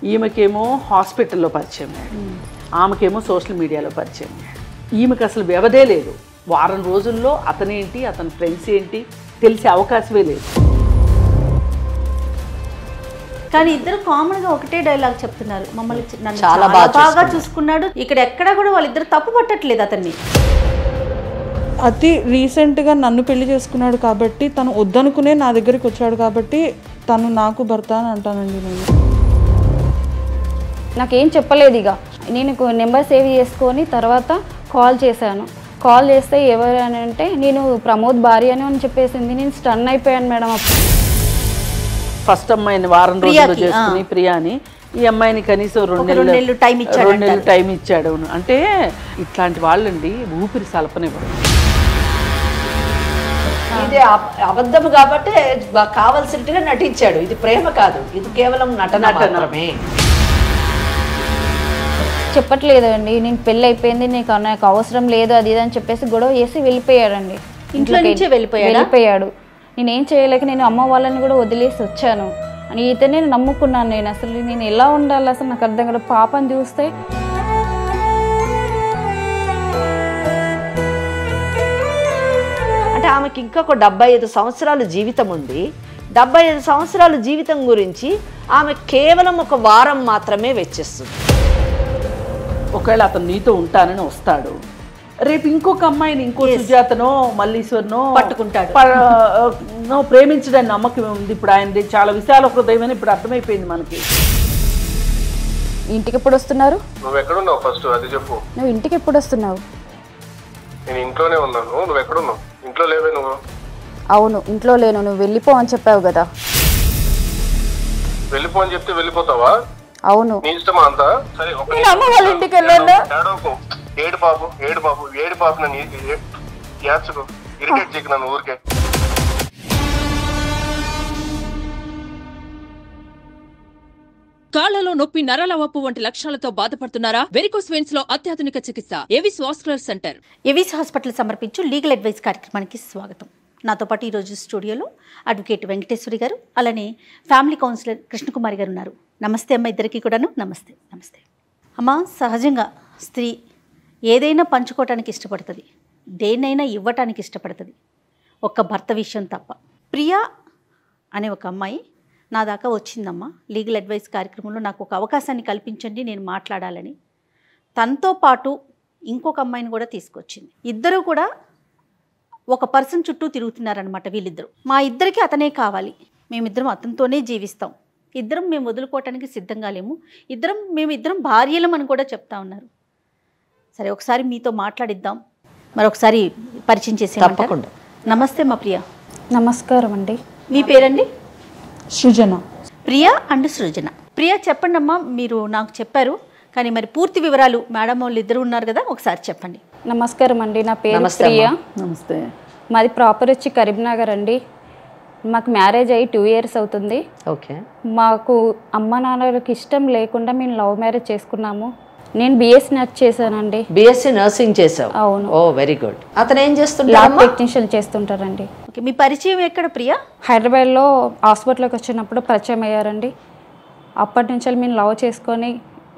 ఈమెకేమో హాస్పిటల్లో పరిచయం అయ్యాడు, ఆమెకేమో సోషల్ మీడియాలో పరిచయం అయ్యాడు. ఈమెకు అసలు వ్యవధే లేదు. వారం రోజుల్లో అతనేంటి, అతని ఫ్రెండ్స్ ఏంటి తెలిసే అవకాశమే లేదు. కానీ ఇద్దరు కామన్గా ఒకటే డైలాగ్ చెప్తున్నారు, మమ్మల్ని నన్ను చాలా బాగా చూసుకున్నాడు. ఇక్కడ ఎక్కడా కూడా వాళ్ళిద్దరు తప్పు పట్టట్లేదు అతన్ని. అతి రీసెంట్గా నన్ను పెళ్లి చేసుకున్నాడు కాబట్టి, తను వద్దనుకునే నా దగ్గరికి వచ్చాడు కాబట్టి తను నాకు భర్త అని అంటానండి. నేను నాకేం చెప్పలేదు. ఇక నేను నెంబర్ సేవ్ చేసుకొని తర్వాత కాల్ చేశాను. కాల్ చేస్తే ఎవరు అని అంటే నేను ప్రమోద్ భార్య అని చెప్పేసింది. నేను స్టన్ అయిపోయాను మేడం. ఫస్ట్ అమ్మాయిని వారం రోజుల్లో చేసుకుని ప్రియాని, ఈ అమ్మాయిని కనీసం 2 నెలలు టైం ఇచ్చాడు. అంటే ఇట్లాంటి వాళ్ళండి ఊపిరి సలపనివ్వరు. ఇది అబద్ధము కాబట్టి కావాల్సినట్టుగా నటించాడు. ఇది ప్రేమ కాదు, ఇది కేవలం నటన మాత్రమే. చెప్పట్లేదండి, నేను పెళ్ళి అయిపోయింది, నాకు అవసరం లేదు అది ఇది అని చెప్పేసి గొడవ చేసి వెళ్ళిపోయాడండి. ఇంట్లో నుంచే వెళ్ళిపోయాడు. నేనేం చేయలేక నేను అమ్మ వాళ్ళని కూడా వదిలేసి వచ్చాను. అని ఇతనే నమ్ముకున్నాను. నేను అసలు నేను ఎలా ఉండాలి అసలు నాకు అర్థం కాదు. పాపని చూస్తే అంటే ఆమెకి ఇంకొక 75 సంవత్సరాల జీవితం ఉంది. 75 సంవత్సరాల జీవితం గురించి ఆమె కేవలం ఒక వారం మాత్రమే వెచ్చిస్తుంది. ఒకవేళ అతను నీతో ఉంటానని వస్తాడు, రేపు ఇంకొక అమ్మాయిని, ఇంకో సుజాతనో మల్లీశ్వర్నో పట్టుకుంటాడు. ప్రేమించడానికి నమ్మకం ఉంది. ఇప్పుడు ఆయన చాలా విశాల హృదయం అని ఇప్పుడు అర్థమైపోయింది మనకి. ఇంటికి ఎప్పుడు వస్తున్నారు? నువ్వు ఎక్కడున్నావు ఫస్ట్ అది చెప్పు. నువ్వు ఇంటికి ఎప్పుడు వస్తున్నావు? నేను ఇంట్లోనే ఉన్నాను. నువ్వు ఎక్కడున్నావు? ఇంట్లో లేవే నువ్వు? అవును, ఇంట్లో లేను. నువ్వు వెళ్ళిపో అని చెప్పావు కదా. వెళ్ళిపో అని చెప్తే వెళ్ళిపోతావా? అవును. నీ ఇష్టమా అంతా? సరే అమ్మ వాళ్ళ ఇంటికి వెళ్ళాను. ఏడు పాపు నన్ను యాడ్చుకో, ఇరిటేట్ చేయకు నన్ను ఊరికే. కాళ్లలో నొప్పి, నరాల వాపు వంటి లక్షణాలతో బాధపడుతున్నారా? వెరికోస్ వెయిన్స్ లో అత్యాధునిక చికిత్స Avis vascular centre. Avis hospital సమర్పించు లీగల్ అడ్వైస్ కార్యక్రమానికి స్వాగతం. నాతో పాటు ఈరోజు స్టూడియోలో అడ్వకేట్ వెంకటేశ్వరి గారు, అలానే ఫ్యామిలీ కౌన్సిలర్ కృష్ణకుమారి గారు ఉన్నారు. నమస్తే అమ్మ, ఇద్దరికి కూడాను నమస్తే. నమస్తే అమ్మ. సహజంగా స్త్రీ ఏదైనా పంచుకోవటానికి ఇష్టపడుతుంది, దేన్నైనా ఇవ్వటానికి ఇష్టపడుతుంది, ఒక్క భర్త విషయం తప్ప. ప్రియా అనే ఒక అమ్మాయి నా దాకా వచ్చిందమ్మా. లీగల్ అడ్వైస్ కార్యక్రమంలో నాకు ఒక అవకాశాన్ని కల్పించండి, నేను మాట్లాడాలని. తనతో పాటు ఇంకొక అమ్మాయిని కూడా తీసుకొచ్చింది. ఇద్దరు కూడా ఒక పర్సన్ చుట్టూ తిరుగుతున్నారనమాట వీళ్ళిద్దరు. మా ఇద్దరికి అతనే కావాలి, మేమిద్దరం అతనితోనే జీవిస్తాం, ఇద్దరం మేము వదులుకోవటానికి సిద్ధంగా లేము, మేమిద్దరం భార్యలం అని కూడా చెప్తా ఉన్నారు. సరే, ఒకసారి మీతో మాట్లాడిద్దాం, మరొకసారి పరిచయం చేసే. తప్పకుండా. నమస్తే మా ప్రియ. నమస్కారం అండి. మీ పేరండి? సృజన. ప్రియా అండ్ సృజన. ప్రియా చెప్పండి అమ్మా, మీరు నాకు చెప్పారు కానీ మరి పూర్తి వివరాలు మేడం వాళ్ళు ఇద్దరు ఉన్నారు కదా, ఒకసారి చెప్పండి. నమస్కారం అండి, నా పేరు ప్రియా. నమస్తే. మాది ప్రాపర్ వచ్చి కరీంనగర్ అండి. మాకు మ్యారేజ్ అయ్యి 2 years అవుతుంది. ఓకే. మాకు అమ్మ నాన్నలకి ఇష్టం లేకుండా మేము లవ్ మ్యారేజ్ చేసుకున్నాము. నేను బిఎస్సీ నర్స్ చేశానండి. బిఎస్సీ నర్సింగ్ చేసావు? అవును. ఓ వెరీ గుడ్. అతను ఏం చేస్తుంటారు? ల్యాబ్ టెక్నీషియన్ చేస్తుంటారండి. ఓకే. మీ పరిచయం ఎక్కడ ప్రియా? హైదరాబాద్లో హాస్పిటల్కి వచ్చినప్పుడు పరిచయం అయ్యారండి. అప్పటి నుంచి మేము లవ్ చేసుకొని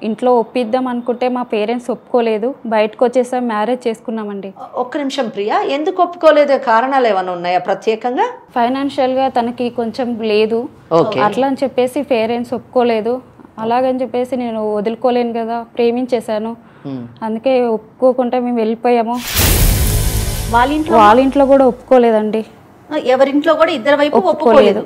ఇంట్లో ఒప్పిద్దాం అనుకుంటే మా పేరెంట్స్ ఒప్పుకోలేదు, బయటకు వచ్చేసాం, మ్యారేజ్ చేసుకున్నామండి. ఒక్క నిమిషం ప్రియా, ఎందుకు ఒప్పుకోలేదు? కారణాలు ఏమైనా ఉన్నాయా ప్రత్యేకంగా? ఫైనాన్షియల్గా తనకి కొంచెం లేదు, అట్లా అని చెప్పేసి పేరెంట్స్ ఒప్పుకోలేదు. అలాగని చెప్పేసి నేను వదులుకోలేను కదా, ప్రేమించేశాను, అందుకే ఒప్పుకోకుండా మేము వెళ్ళిపోయాము. వాళ్ళ ఇంట్లో కూడా ఒప్పుకోలేదండి. ఎవరింట్లో కూడా ఇద్దరు వైపు ఒప్పుకోలేదు.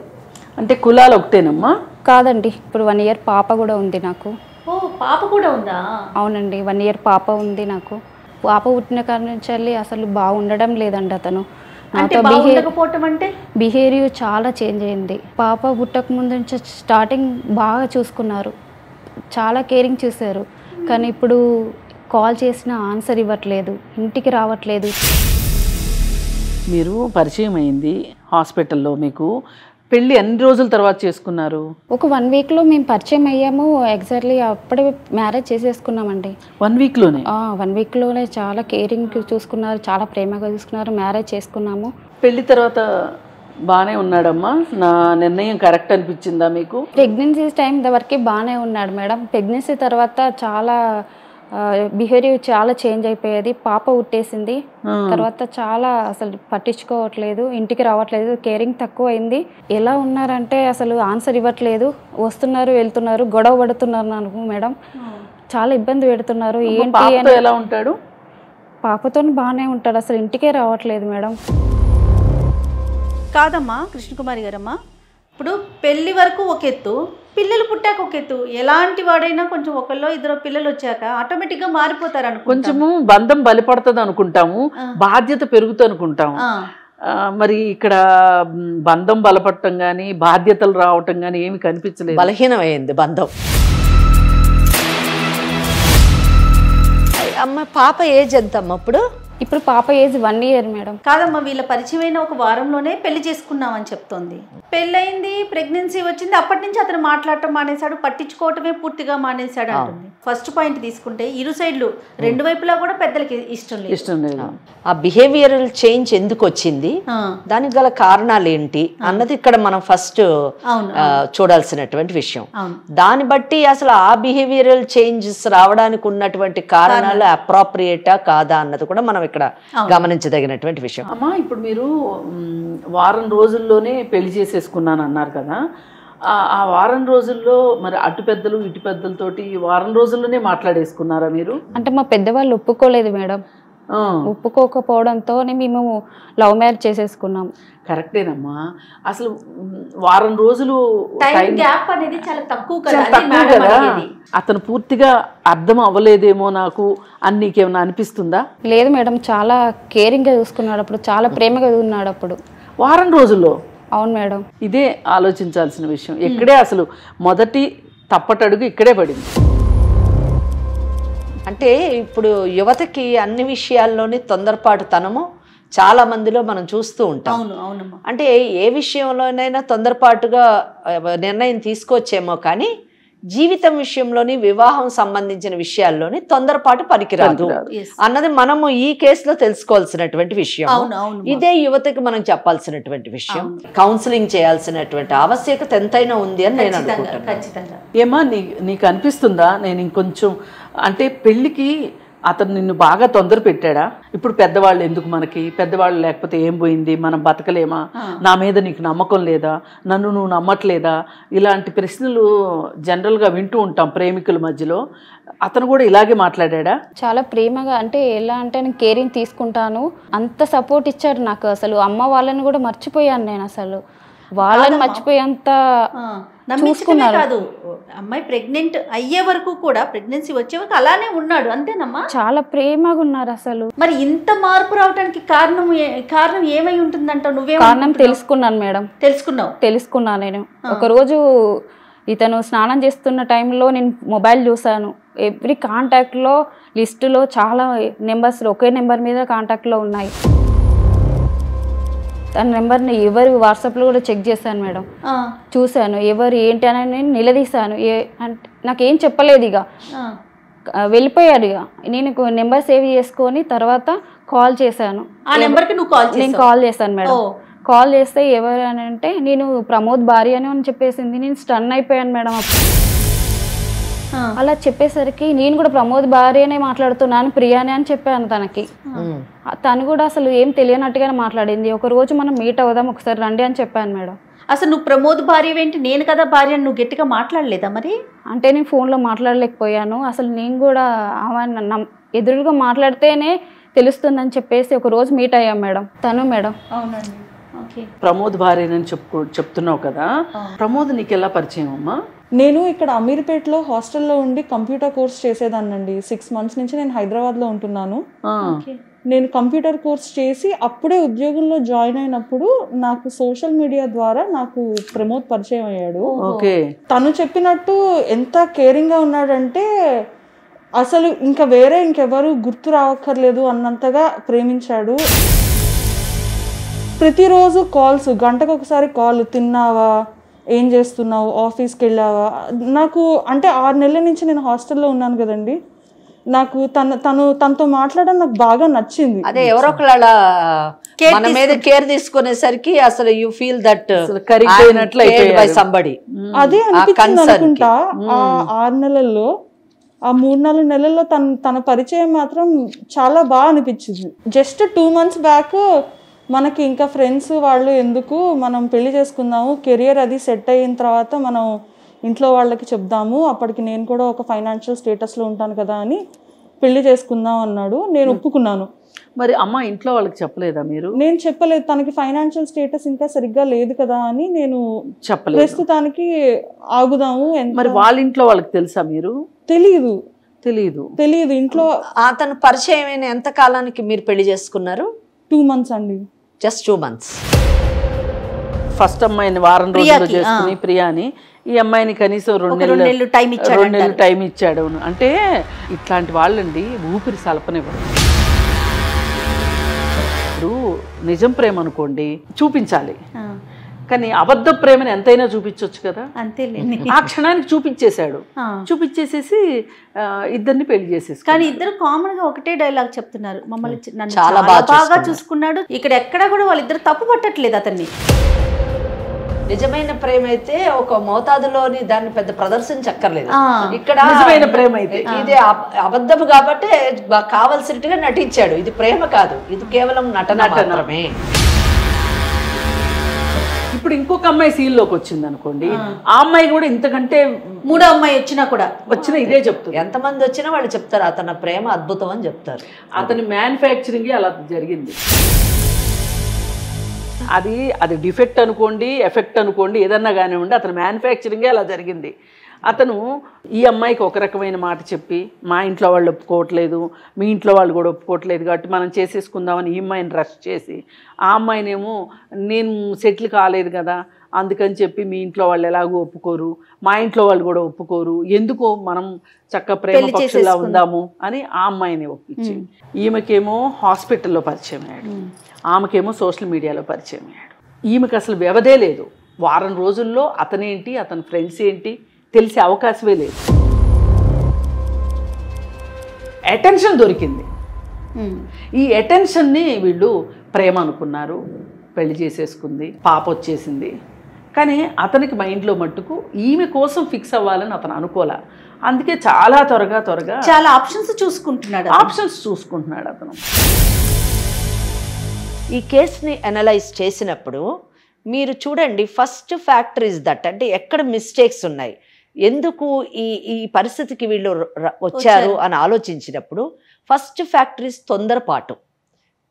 అంటే కులాలు ఒకటేనమ్మా? కాదండి, ఇప్పుడు 1 year పాప కూడా ఉంది నాకు. ఓ, పాప కూడా ఉందా? అవునండి, 1 year పాప ఉంది నాకు. పాప పుట్టిన కాడి నుంచి అసలు బాగుండడం లేదండి. అతను నాతో బిహేవియర్ చాలా చేంజ్ అయింది. పాప పుట్టక ముందు నుంచి స్టార్టింగ్ బాగా చూసుకున్నారు, చాలా కేరింగ్ చూశారు. కానీ ఇప్పుడు కాల్ చేసిన ఆన్సర్ ఇవ్వట్లేదు, ఇంటికి రావట్లేదు. మీరు పరిచయం అయింది హాస్పిటల్లో, మీకు పెళ్ళి ఎన్ని రోజుల తర్వాత చేసుకున్నారు? ఒక 1 weekలో మేము పరిచయం అయ్యాము. ఎగ్జాక్ట్లీ అప్పుడే మ్యారేజ్ చేసేసుకున్నామండి. 1 weekలోనే? 1 weekలోనే చాలా కేరింగ్ చూసుకున్నారు, చాలా ప్రేమగా చూసుకున్నారు, మ్యారేజ్ చేసుకున్నాము. పెళ్లి తర్వాత బాగానే ఉన్నాడమ్మా. నా నిర్ణయం కరెక్ట్ అనిపించిందా మీకు? ప్రెగ్నెన్సీ టైం వరకు బాగానే ఉన్నాడు మేడం. ప్రెగ్నెన్సీ తర్వాత చాలా బిహేవియర్ చాలా చేంజ్ అయిపోయేది. పాప ఉట్టేసింది తర్వాత చాలా అసలు పట్టించుకోవట్లేదు, ఇంటికి రావట్లేదు, కేరింగ్ తక్కువ అయింది. ఎలా ఉన్నారంటే అసలు ఆన్సర్ ఇవ్వట్లేదు, వస్తున్నారు వెళ్తున్నారు, గొడవ పడుతున్నారు నాకు మేడం. చాలా ఇబ్బంది పెడుతున్నారు. ఏంటి అని. ఎలా ఉంటాడు? పాపతో బాగానే ఉంటాడు, అసలు ఇంటికే రావట్లేదు మేడం. కాదమ్మా కృష్ణకుమారి గారమ్మా, ఇప్పుడు పెళ్లి వరకు ఒక ఎత్తు, పిల్లలు పుట్టాక ఒక ఎత్తు. ఎలాంటి వాడైనా కొంచెం ఒకళ్ళో ఇద్దరు పిల్లలు వచ్చాక ఆటోమేటిక్గా మారిపోతారు అనుకో. కొంచెము బంధం బలపడుతుంది అనుకుంటాము, బాధ్యత పెరుగుతుంది అనుకుంటాము. మరి ఇక్కడ బంధం బలపడటం కానీ బాధ్యతలు రావటం కానీ ఏమి కనిపించలేదు. బలహీనమైంది బంధం. అమ్మ పాప ఏజ్ ఎంత అమ్మ అప్పుడు? ఇప్పుడు పాప ఏజ్ 1 year మేడం. కాదమ్మా, వీళ్ళ పరిచయమైన ఒక వారంలోనే పెళ్లి చేసుకున్నామని చెప్తోంది. పెళ్ళయింది, ప్రెగ్నెన్సీ వచ్చింది, అప్పటి నుంచి అతను మాట్లాడటం మానేశాడు, పట్టించుకోవటమే పూర్తిగా మానేశాడు అంటుంది. ఫస్ట్ పాయింట్ తీసుకుంటే ఇరు సైడ్లు రెండు వైపులా కూడా పెద్దలకి ఇష్టం లేదు. ఆ బిహేవియరల్ చేంజ్ ఎందుకు వచ్చింది, దానికి గల కారణాలు ఏంటి అన్నది ఇక్కడ మనం ఫస్ట్ చూడాల్సినటువంటి విషయం. దాన్ని బట్టి అసలు ఆ బిహేవియరల్ చేంజెస్ రావడానికి ఉన్నటువంటి కారణాలు అప్రోప్రియేటా కాదా అన్నది కూడా మనం ఇక్కడ గమనించదగినటువంటి విషయం. అమ్మా, ఇప్పుడు మీరు వారం రోజుల్లోనే పెళ్లి చేసేసుకున్నాను అన్నారు కదా, ఆ వారం రోజుల్లో మరి అటు పెద్దలు ఇటు పెద్దలతోటి వారం రోజుల్లోనే మాట్లాడేసుకున్నారా మీరు? అంటే మా పెద్దవాళ్ళు ఒప్పుకోలేదు మేడం. ఒప్పుకోకపోవడంతో మేము లవ్ మ్యారేజ్ చేసేసుకున్నాం. కరెక్టేనమ్మా. అసలు వారం రోజులు గ్యాప్ అనేది చాలా తక్కువ కదా. అతను పూర్తిగా అర్థం అవ్వలేదేమో నాకు అని నీకేమైనా అనిపిస్తుందా? లేదు మేడం, చాలా కేరింగ్గా చూసుకున్నాడు అప్పుడు, చాలా ప్రేమగా ఉన్నాడు అప్పుడు వారం రోజుల్లో. అవును మేడం. ఇదే ఆలోచించాల్సిన విషయం. ఇక్కడే అసలు మొదటి తప్పటడుగు ఇక్కడే పడింది. అంటే ఇప్పుడు యువతకి అన్ని విషయాల్లోని తొందరపాటుతనము చాలా మందిలో మనం చూస్తూ ఉంటాం. అంటే ఏ విషయంలోనైనా తొందరపాటుగా నిర్ణయం తీసుకోవచ్చేమో కానీ జీవితం విషయంలోని వివాహం సంబంధించిన విషయాల్లోని తొందరపాటు పనికిరాదు అన్నది మనము ఈ కేసులో తెలుసుకోవాల్సినటువంటి విషయం. ఇదే యువతకి మనం చెప్పాల్సినటువంటి విషయం. కౌన్సిలింగ్ చేయాల్సినటువంటి ఆవశ్యకత ఎంతైనా ఉంది అని నేను అనుకుంటున్నాను. ఏమా నీకు అనిపిస్తుందా నేను ఇంకొంచెం అంటే పెళ్ళికి అతను నిన్ను బాగా తొందర పెట్టాడా? ఇప్పుడు పెద్దవాళ్ళు ఎందుకు మనకి, పెద్దవాళ్ళు లేకపోతే ఏం పోయింది, మనం బతకలేమా, నా మీద నీకు నమ్మకం లేదా, నన్ను నువ్వు నమ్మట్లేదా, ఇలాంటి ప్రశ్నలు జనరల్గా వింటూ ఉంటాం ప్రేమికుల మధ్యలో. అతను కూడా ఇలాగే మాట్లాడా? చాలా ప్రేమగా, అంటే ఎలా అంటే నేను కేరింగ్ తీసుకుంటాను, అంత సపోర్ట్ ఇచ్చాడు నాకు. అసలు అమ్మ వాళ్ళని కూడా మర్చిపోయాను నేను, అసలు వాళ్ళని మర్చిపోయేంత చూసుకున్నారు. కాదు, అమ్మాయి ప్రెగ్నెంట్ అయ్యే వరకు కూడా, ప్రెగ్నెన్సీ వచ్చే వరకు అలానే ఉన్నాడు అంతేనమ్మా? చాలా ప్రేమగా ఉన్నారు అసలు. మరి ఇంత మార్పు రావడానికి కారణం ఏమై ఉంటుందంటావు? నువ్వే కారణం తెలుసుకున్నాను మేడం. తెలుసుకున్నాను నేను. ఒకరోజు ఇతను స్నానం చేస్తున్న టైంలో నేను మొబైల్ చూసాను. ఎవ్రీ కాంటాక్ట్లో లిస్టులో చాలా నెంబర్స్ ఒకే నెంబర్ మీద కాంటాక్ట్లో ఉన్నాయి. తన నెంబర్ని ఎవరు వాట్సాప్లో కూడా చెక్ చేశాను మేడం. చూశాను ఎవరు ఏంటి అని నేను నిలదీశాను. అంటే నాకేం చెప్పలేదు, ఇక వెళ్ళిపోయాడు. ఇక నేను నెంబర్ సేవ్ చేసుకొని తర్వాత కాల్ చేశాను. నేను కాల్ చేశాను మేడం. కాల్ చేస్తే ఎవరు అని అంటే నేను ప్రమోద్ భార్య అని చెప్పేసింది. నేను స్టన్ అయిపోయాను మేడం. అలా చెప్పేసరికి నేను కూడా ప్రమోద్ భార్యనే మాట్లాడుతున్నాను, ప్రియానే అని చెప్పాను తనకి. తను కూడా అసలు ఏం తెలియనట్టుగానే మాట్లాడింది. ఒక రోజు మనం మీట్ అవుదాం, ఒకసారి రండి అని చెప్పాను మేడం. అసలు నువ్వు ప్రమోద్ భార్య ఏంటి, నేను కదా భార్య, నువ్వు గట్టిగా మాట్లాడలేదా మరి? అంటే నేను ఫోన్లో మాట్లాడలేకపోయాను. అసలు నేను కూడా ఎదురుగా మాట్లాడితేనే తెలుస్తుందని చెప్పేసి ఒక రోజు మీట్ అయ్యాం మేడం. తను మేడం. అవునండి. ప్రమోద్ భార్యనని చెప్తున్నావు కదా, ప్రమోద్ నీకు ఎలా పరిచయం అమ్మా? నేను ఇక్కడ అమీర్పేటలో హాస్టల్లో ఉండి కంప్యూటర్ కోర్స్ చేసేదాన్నండి. 6 months నుంచి నేను హైదరాబాద్లో ఉంటున్నాను. నేను కంప్యూటర్ కోర్స్ చేసి అప్పుడే ఉద్యోగంలో జాయిన్ అయినప్పుడు నాకు సోషల్ మీడియా ద్వారా నాకు ప్రమోద్ పరిచయం అయ్యాడు. తను చెప్పినట్టు ఎంత కేరింగ్గా ఉన్నాడంటే అసలు ఇంకా వేరే ఇంకెవరు గుర్తు రావక్కర్లేదు అన్నంతగా ప్రేమించాడు. ప్రతిరోజు కాల్స్, గంటకు ఒకసారి కాల్, తిన్నావా, ఏం చేస్తున్నావు, ఆఫీస్కి వెళ్ళావా. నాకు అంటే 6 నెలల నుంచి నేను హాస్టల్లో ఉన్నాను కదండి. నాకు తనతో మాట్లాడడం నాకు బాగా నచ్చింది. అదే ఎవరో ఒకళ్ళ మన మీద కేర్ తీసుకునేసరికి అసలు you feel that by somebody. అదే అనిపించింది అనుకుంటా. ఆ 6 నెలల్లో, ఆ 3-4 నెలల్లో తన పరిచయం మాత్రం చాలా బాగా అనిపించింది. జస్ట్ 2 months బ్యాక్ మనకి ఇంకా ఫ్రెండ్స్ వాళ్ళు ఎందుకు, మనం పెళ్లి చేసుకుందాము, కెరియర్ అది సెట్ అయిన తర్వాత మనం ఇంట్లో వాళ్ళకి చెప్దాము, అప్పటికి నేను కూడా ఒక ఫైనాన్షియల్ స్టేటస్లో ఉంటాను కదా అని పెళ్లి చేసుకుందాం అన్నాడు. నేను ఒప్పుకున్నాను. మరి అమ్మ ఇంట్లో వాళ్ళకి చెప్పలేదా మీరు? నేను చెప్పలేదు, తనకి ఫైనాన్షియల్ స్టేటస్ ఇంకా సరిగ్గా లేదు కదా అని నేను చెప్పలేదు. ప్రస్తుతానికి ఆగుదాము. మరి వాళ్ళ ఇంట్లో వాళ్ళకి తెలుసా మీరు? తెలియదు ఇంట్లో. అతను పరిచయం ఎంత కాలానికి మీరు పెళ్లి చేసుకున్నారు? 2 months అండి. Just 2 months. ఫస్ట్ అమ్మాయిని వారం రోజుల్లో చేసుకుని ప్రియాని, ఈ అమ్మాయిని కనీసం 2 నెలలు టైం ఇచ్చాడు. అంటే ఇట్లాంటి వాళ్ళండి ఊపిరి సలపనివ్వరు. ఇప్పుడు నిజం ప్రేమ అనుకోండి చూపించాలి, కానీ అబద్ధ ప్రేమని ఎంతైనా చూపించవచ్చు కదా. ఆ క్షణానికి చూపించేసేసి ఇద్దరిని పెళ్లి చేసేసి. కానీ ఇద్దరు కామన్ గా ఒకటే డైలాగ్ చెప్తున్నారు, మమ్మల్ని చాలా బాగా చూసుకున్నాడు. ఇక్కడ ఎక్కడా కూడా వాళ్ళిద్దరు తప్పు పట్టట్లేదు అతన్ని. నిజమైన ప్రేమ అయితే ఒక మోతాదులోని దాన్ని పెద్ద ప్రదర్శించక్కర్లేదు. ఇక్కడ నిజమైన ప్రేమ అయితే ఇది అబద్ధము కాబట్టి కావలసినట్టుగా నటించాడు. ఇది ప్రేమ కాదు, ఇది కేవలం నటన మాత్రమే. ఇప్పుడు ఇంకొక అమ్మాయి సీన్ లోకి వచ్చింది అనుకోండి, ఆ అమ్మాయి కూడా ఇంతకంటే 3వ అమ్మాయి వచ్చినా ఇదే చెప్తుంది. ఎంతమంది వచ్చినా వాళ్ళు చెప్తారు అతని ప్రేమ అద్భుతం అని చెప్తారు. అతని మ్యానుఫ్యాక్చరింగ్ అలా జరిగింది. అది డిఫెక్ట్ అనుకోండి, ఎఫెక్ట్ అనుకోండి, ఏదన్నా కానివ్వండి, అతని మ్యానుఫ్యాక్చరింగే అలా జరిగింది. అతను ఈ అమ్మాయికి ఒక రకమైన మాట చెప్పి, మా ఇంట్లో వాళ్ళు ఒప్పుకోవట్లేదు, మీ ఇంట్లో వాళ్ళు కూడా ఒప్పుకోవట్లేదు కాబట్టి మనం చేసేసుకుందామని ఈ అమ్మాయిని రష్ చేసి, ఆ అమ్మాయినేమో నేను సెటిల్ కాలేదు కదా అందుకని చెప్పి మీ ఇంట్లో వాళ్ళు ఎలాగో ఒప్పుకోరు, మా ఇంట్లో వాళ్ళు కూడా ఒప్పుకోరు, ఎందుకో మనం చక్క ప్రేమ పక్షుల్లా ఉందాము అని ఆ అమ్మాయిని ఒప్పించి, ఈమెకేమో హాస్పిటల్లో పరిచయం అయ్యాడు, ఆమెకేమో సోషల్ మీడియాలో పరిచయం అయ్యాడు. ఈమెకు అసలు వ్యవధే లేదు. వారం రోజుల్లో అతనేంటి, అతని ఫ్రెండ్స్ ఏంటి తెలిసే అవకాశమే లేదు. అటెన్షన్ దొరికింది. ఈ అటెన్షన్ని వీళ్ళు ప్రేమ అనుకున్నారు, పెళ్లి చేసేసుకుంది, పాప వచ్చేసింది. కానీ అతనికి మైండ్లో మట్టుకు ఈమె కోసం ఫిక్స్ అవ్వాలని అతను అనుకోలే. అందుకే చాలా త్వరగా చాలా ఆప్షన్స్ చూసుకుంటున్నాడు అతను. ఈ కేసుని అనలైజ్ చేసినప్పుడు మీరు చూడండి, ఫస్ట్ ఫ్యాక్టర్ ఇస్ దట్, అంటే ఎక్కడ మిస్టేక్స్ ఉన్నాయి, ఎందుకు ఈ పరిస్థితికి వీళ్ళు వచ్చారు అని ఆలోచించినప్పుడు ఫస్ట్ ఫ్యాక్టర్ ఇస్ తొందరపాటు,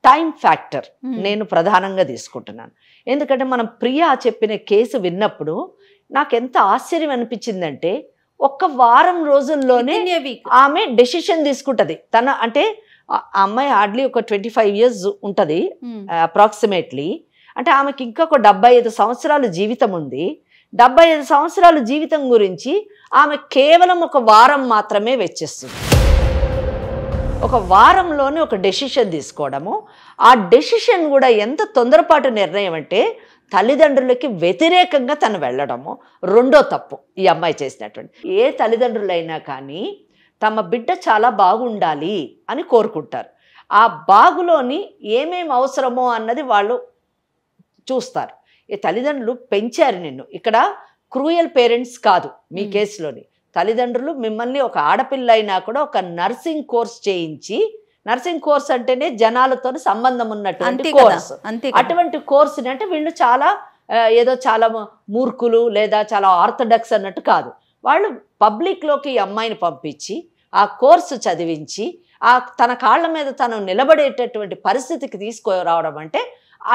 టైం ఫ్యాక్టర్ నేను ప్రధానంగా తీసుకుంటున్నాను. ఎందుకంటే మనం ప్రియా చెప్పిన కేసు విన్నప్పుడు నాకు ఎంత ఆశ్చర్యం అనిపించిందంటే, 1 వారం రోజుల్లోనే ఆమె డెసిషన్ తీసుకుంటుంది. అంటే ఆ అమ్మాయి హార్డ్లీ ఒక 25 years ఉంటుంది అప్రాక్సిమేట్లీ. అంటే ఆమెకి ఇంకొక 75 సంవత్సరాల జీవితం ఉంది. 75 సంవత్సరాల జీవితం గురించి ఆమె కేవలం 1 వారం మాత్రమే వెచ్చిస్తుంది. 1 వారంలోనే ఒక డెసిషన్ తీసుకోవడము, ఆ డెసిషన్ కూడా ఎంత తొందరపాటు నిర్ణయం అంటే తల్లిదండ్రులకి వ్యతిరేకంగా తను వెళ్ళడము రెండో తప్పు ఈ అమ్మాయి చేసినటువంటి. ఏ తల్లిదండ్రులైనా కానీ తమ బిడ్డ చాలా బాగుండాలి అని కోరుకుంటారు. ఆ బాగులోని ఏమేమి అవసరమో అన్నది వాళ్ళు చూస్తారు. ఈ తల్లిదండ్రులు పెంచారు నిన్ను, ఇక్కడ క్రూయల్ పేరెంట్స్ కాదు మీ కేసులోని. తల్లిదండ్రులు మిమ్మల్ని ఒక ఆడపిల్ల అయినా కూడా ఒక నర్సింగ్ కోర్స్ చేయించి, నర్సింగ్ కోర్స్ అంటేనే జనాలతో సంబంధం ఉన్నటువంటి కోర్స్, అటువంటి కోర్సుని అంటే వీళ్ళు చాలా ఏదో చాలా మూర్ఖులు లేదా చాలా ఆర్థడాక్స్ అన్నట్టు కాదు. వాళ్ళు పబ్లిక్లోకి ఈ అమ్మాయిని పంపించి ఆ కోర్సు చదివించి తన కాళ్ళ మీద తను నిలబడేటటువంటి పరిస్థితికి తీసుకురావడం అంటే,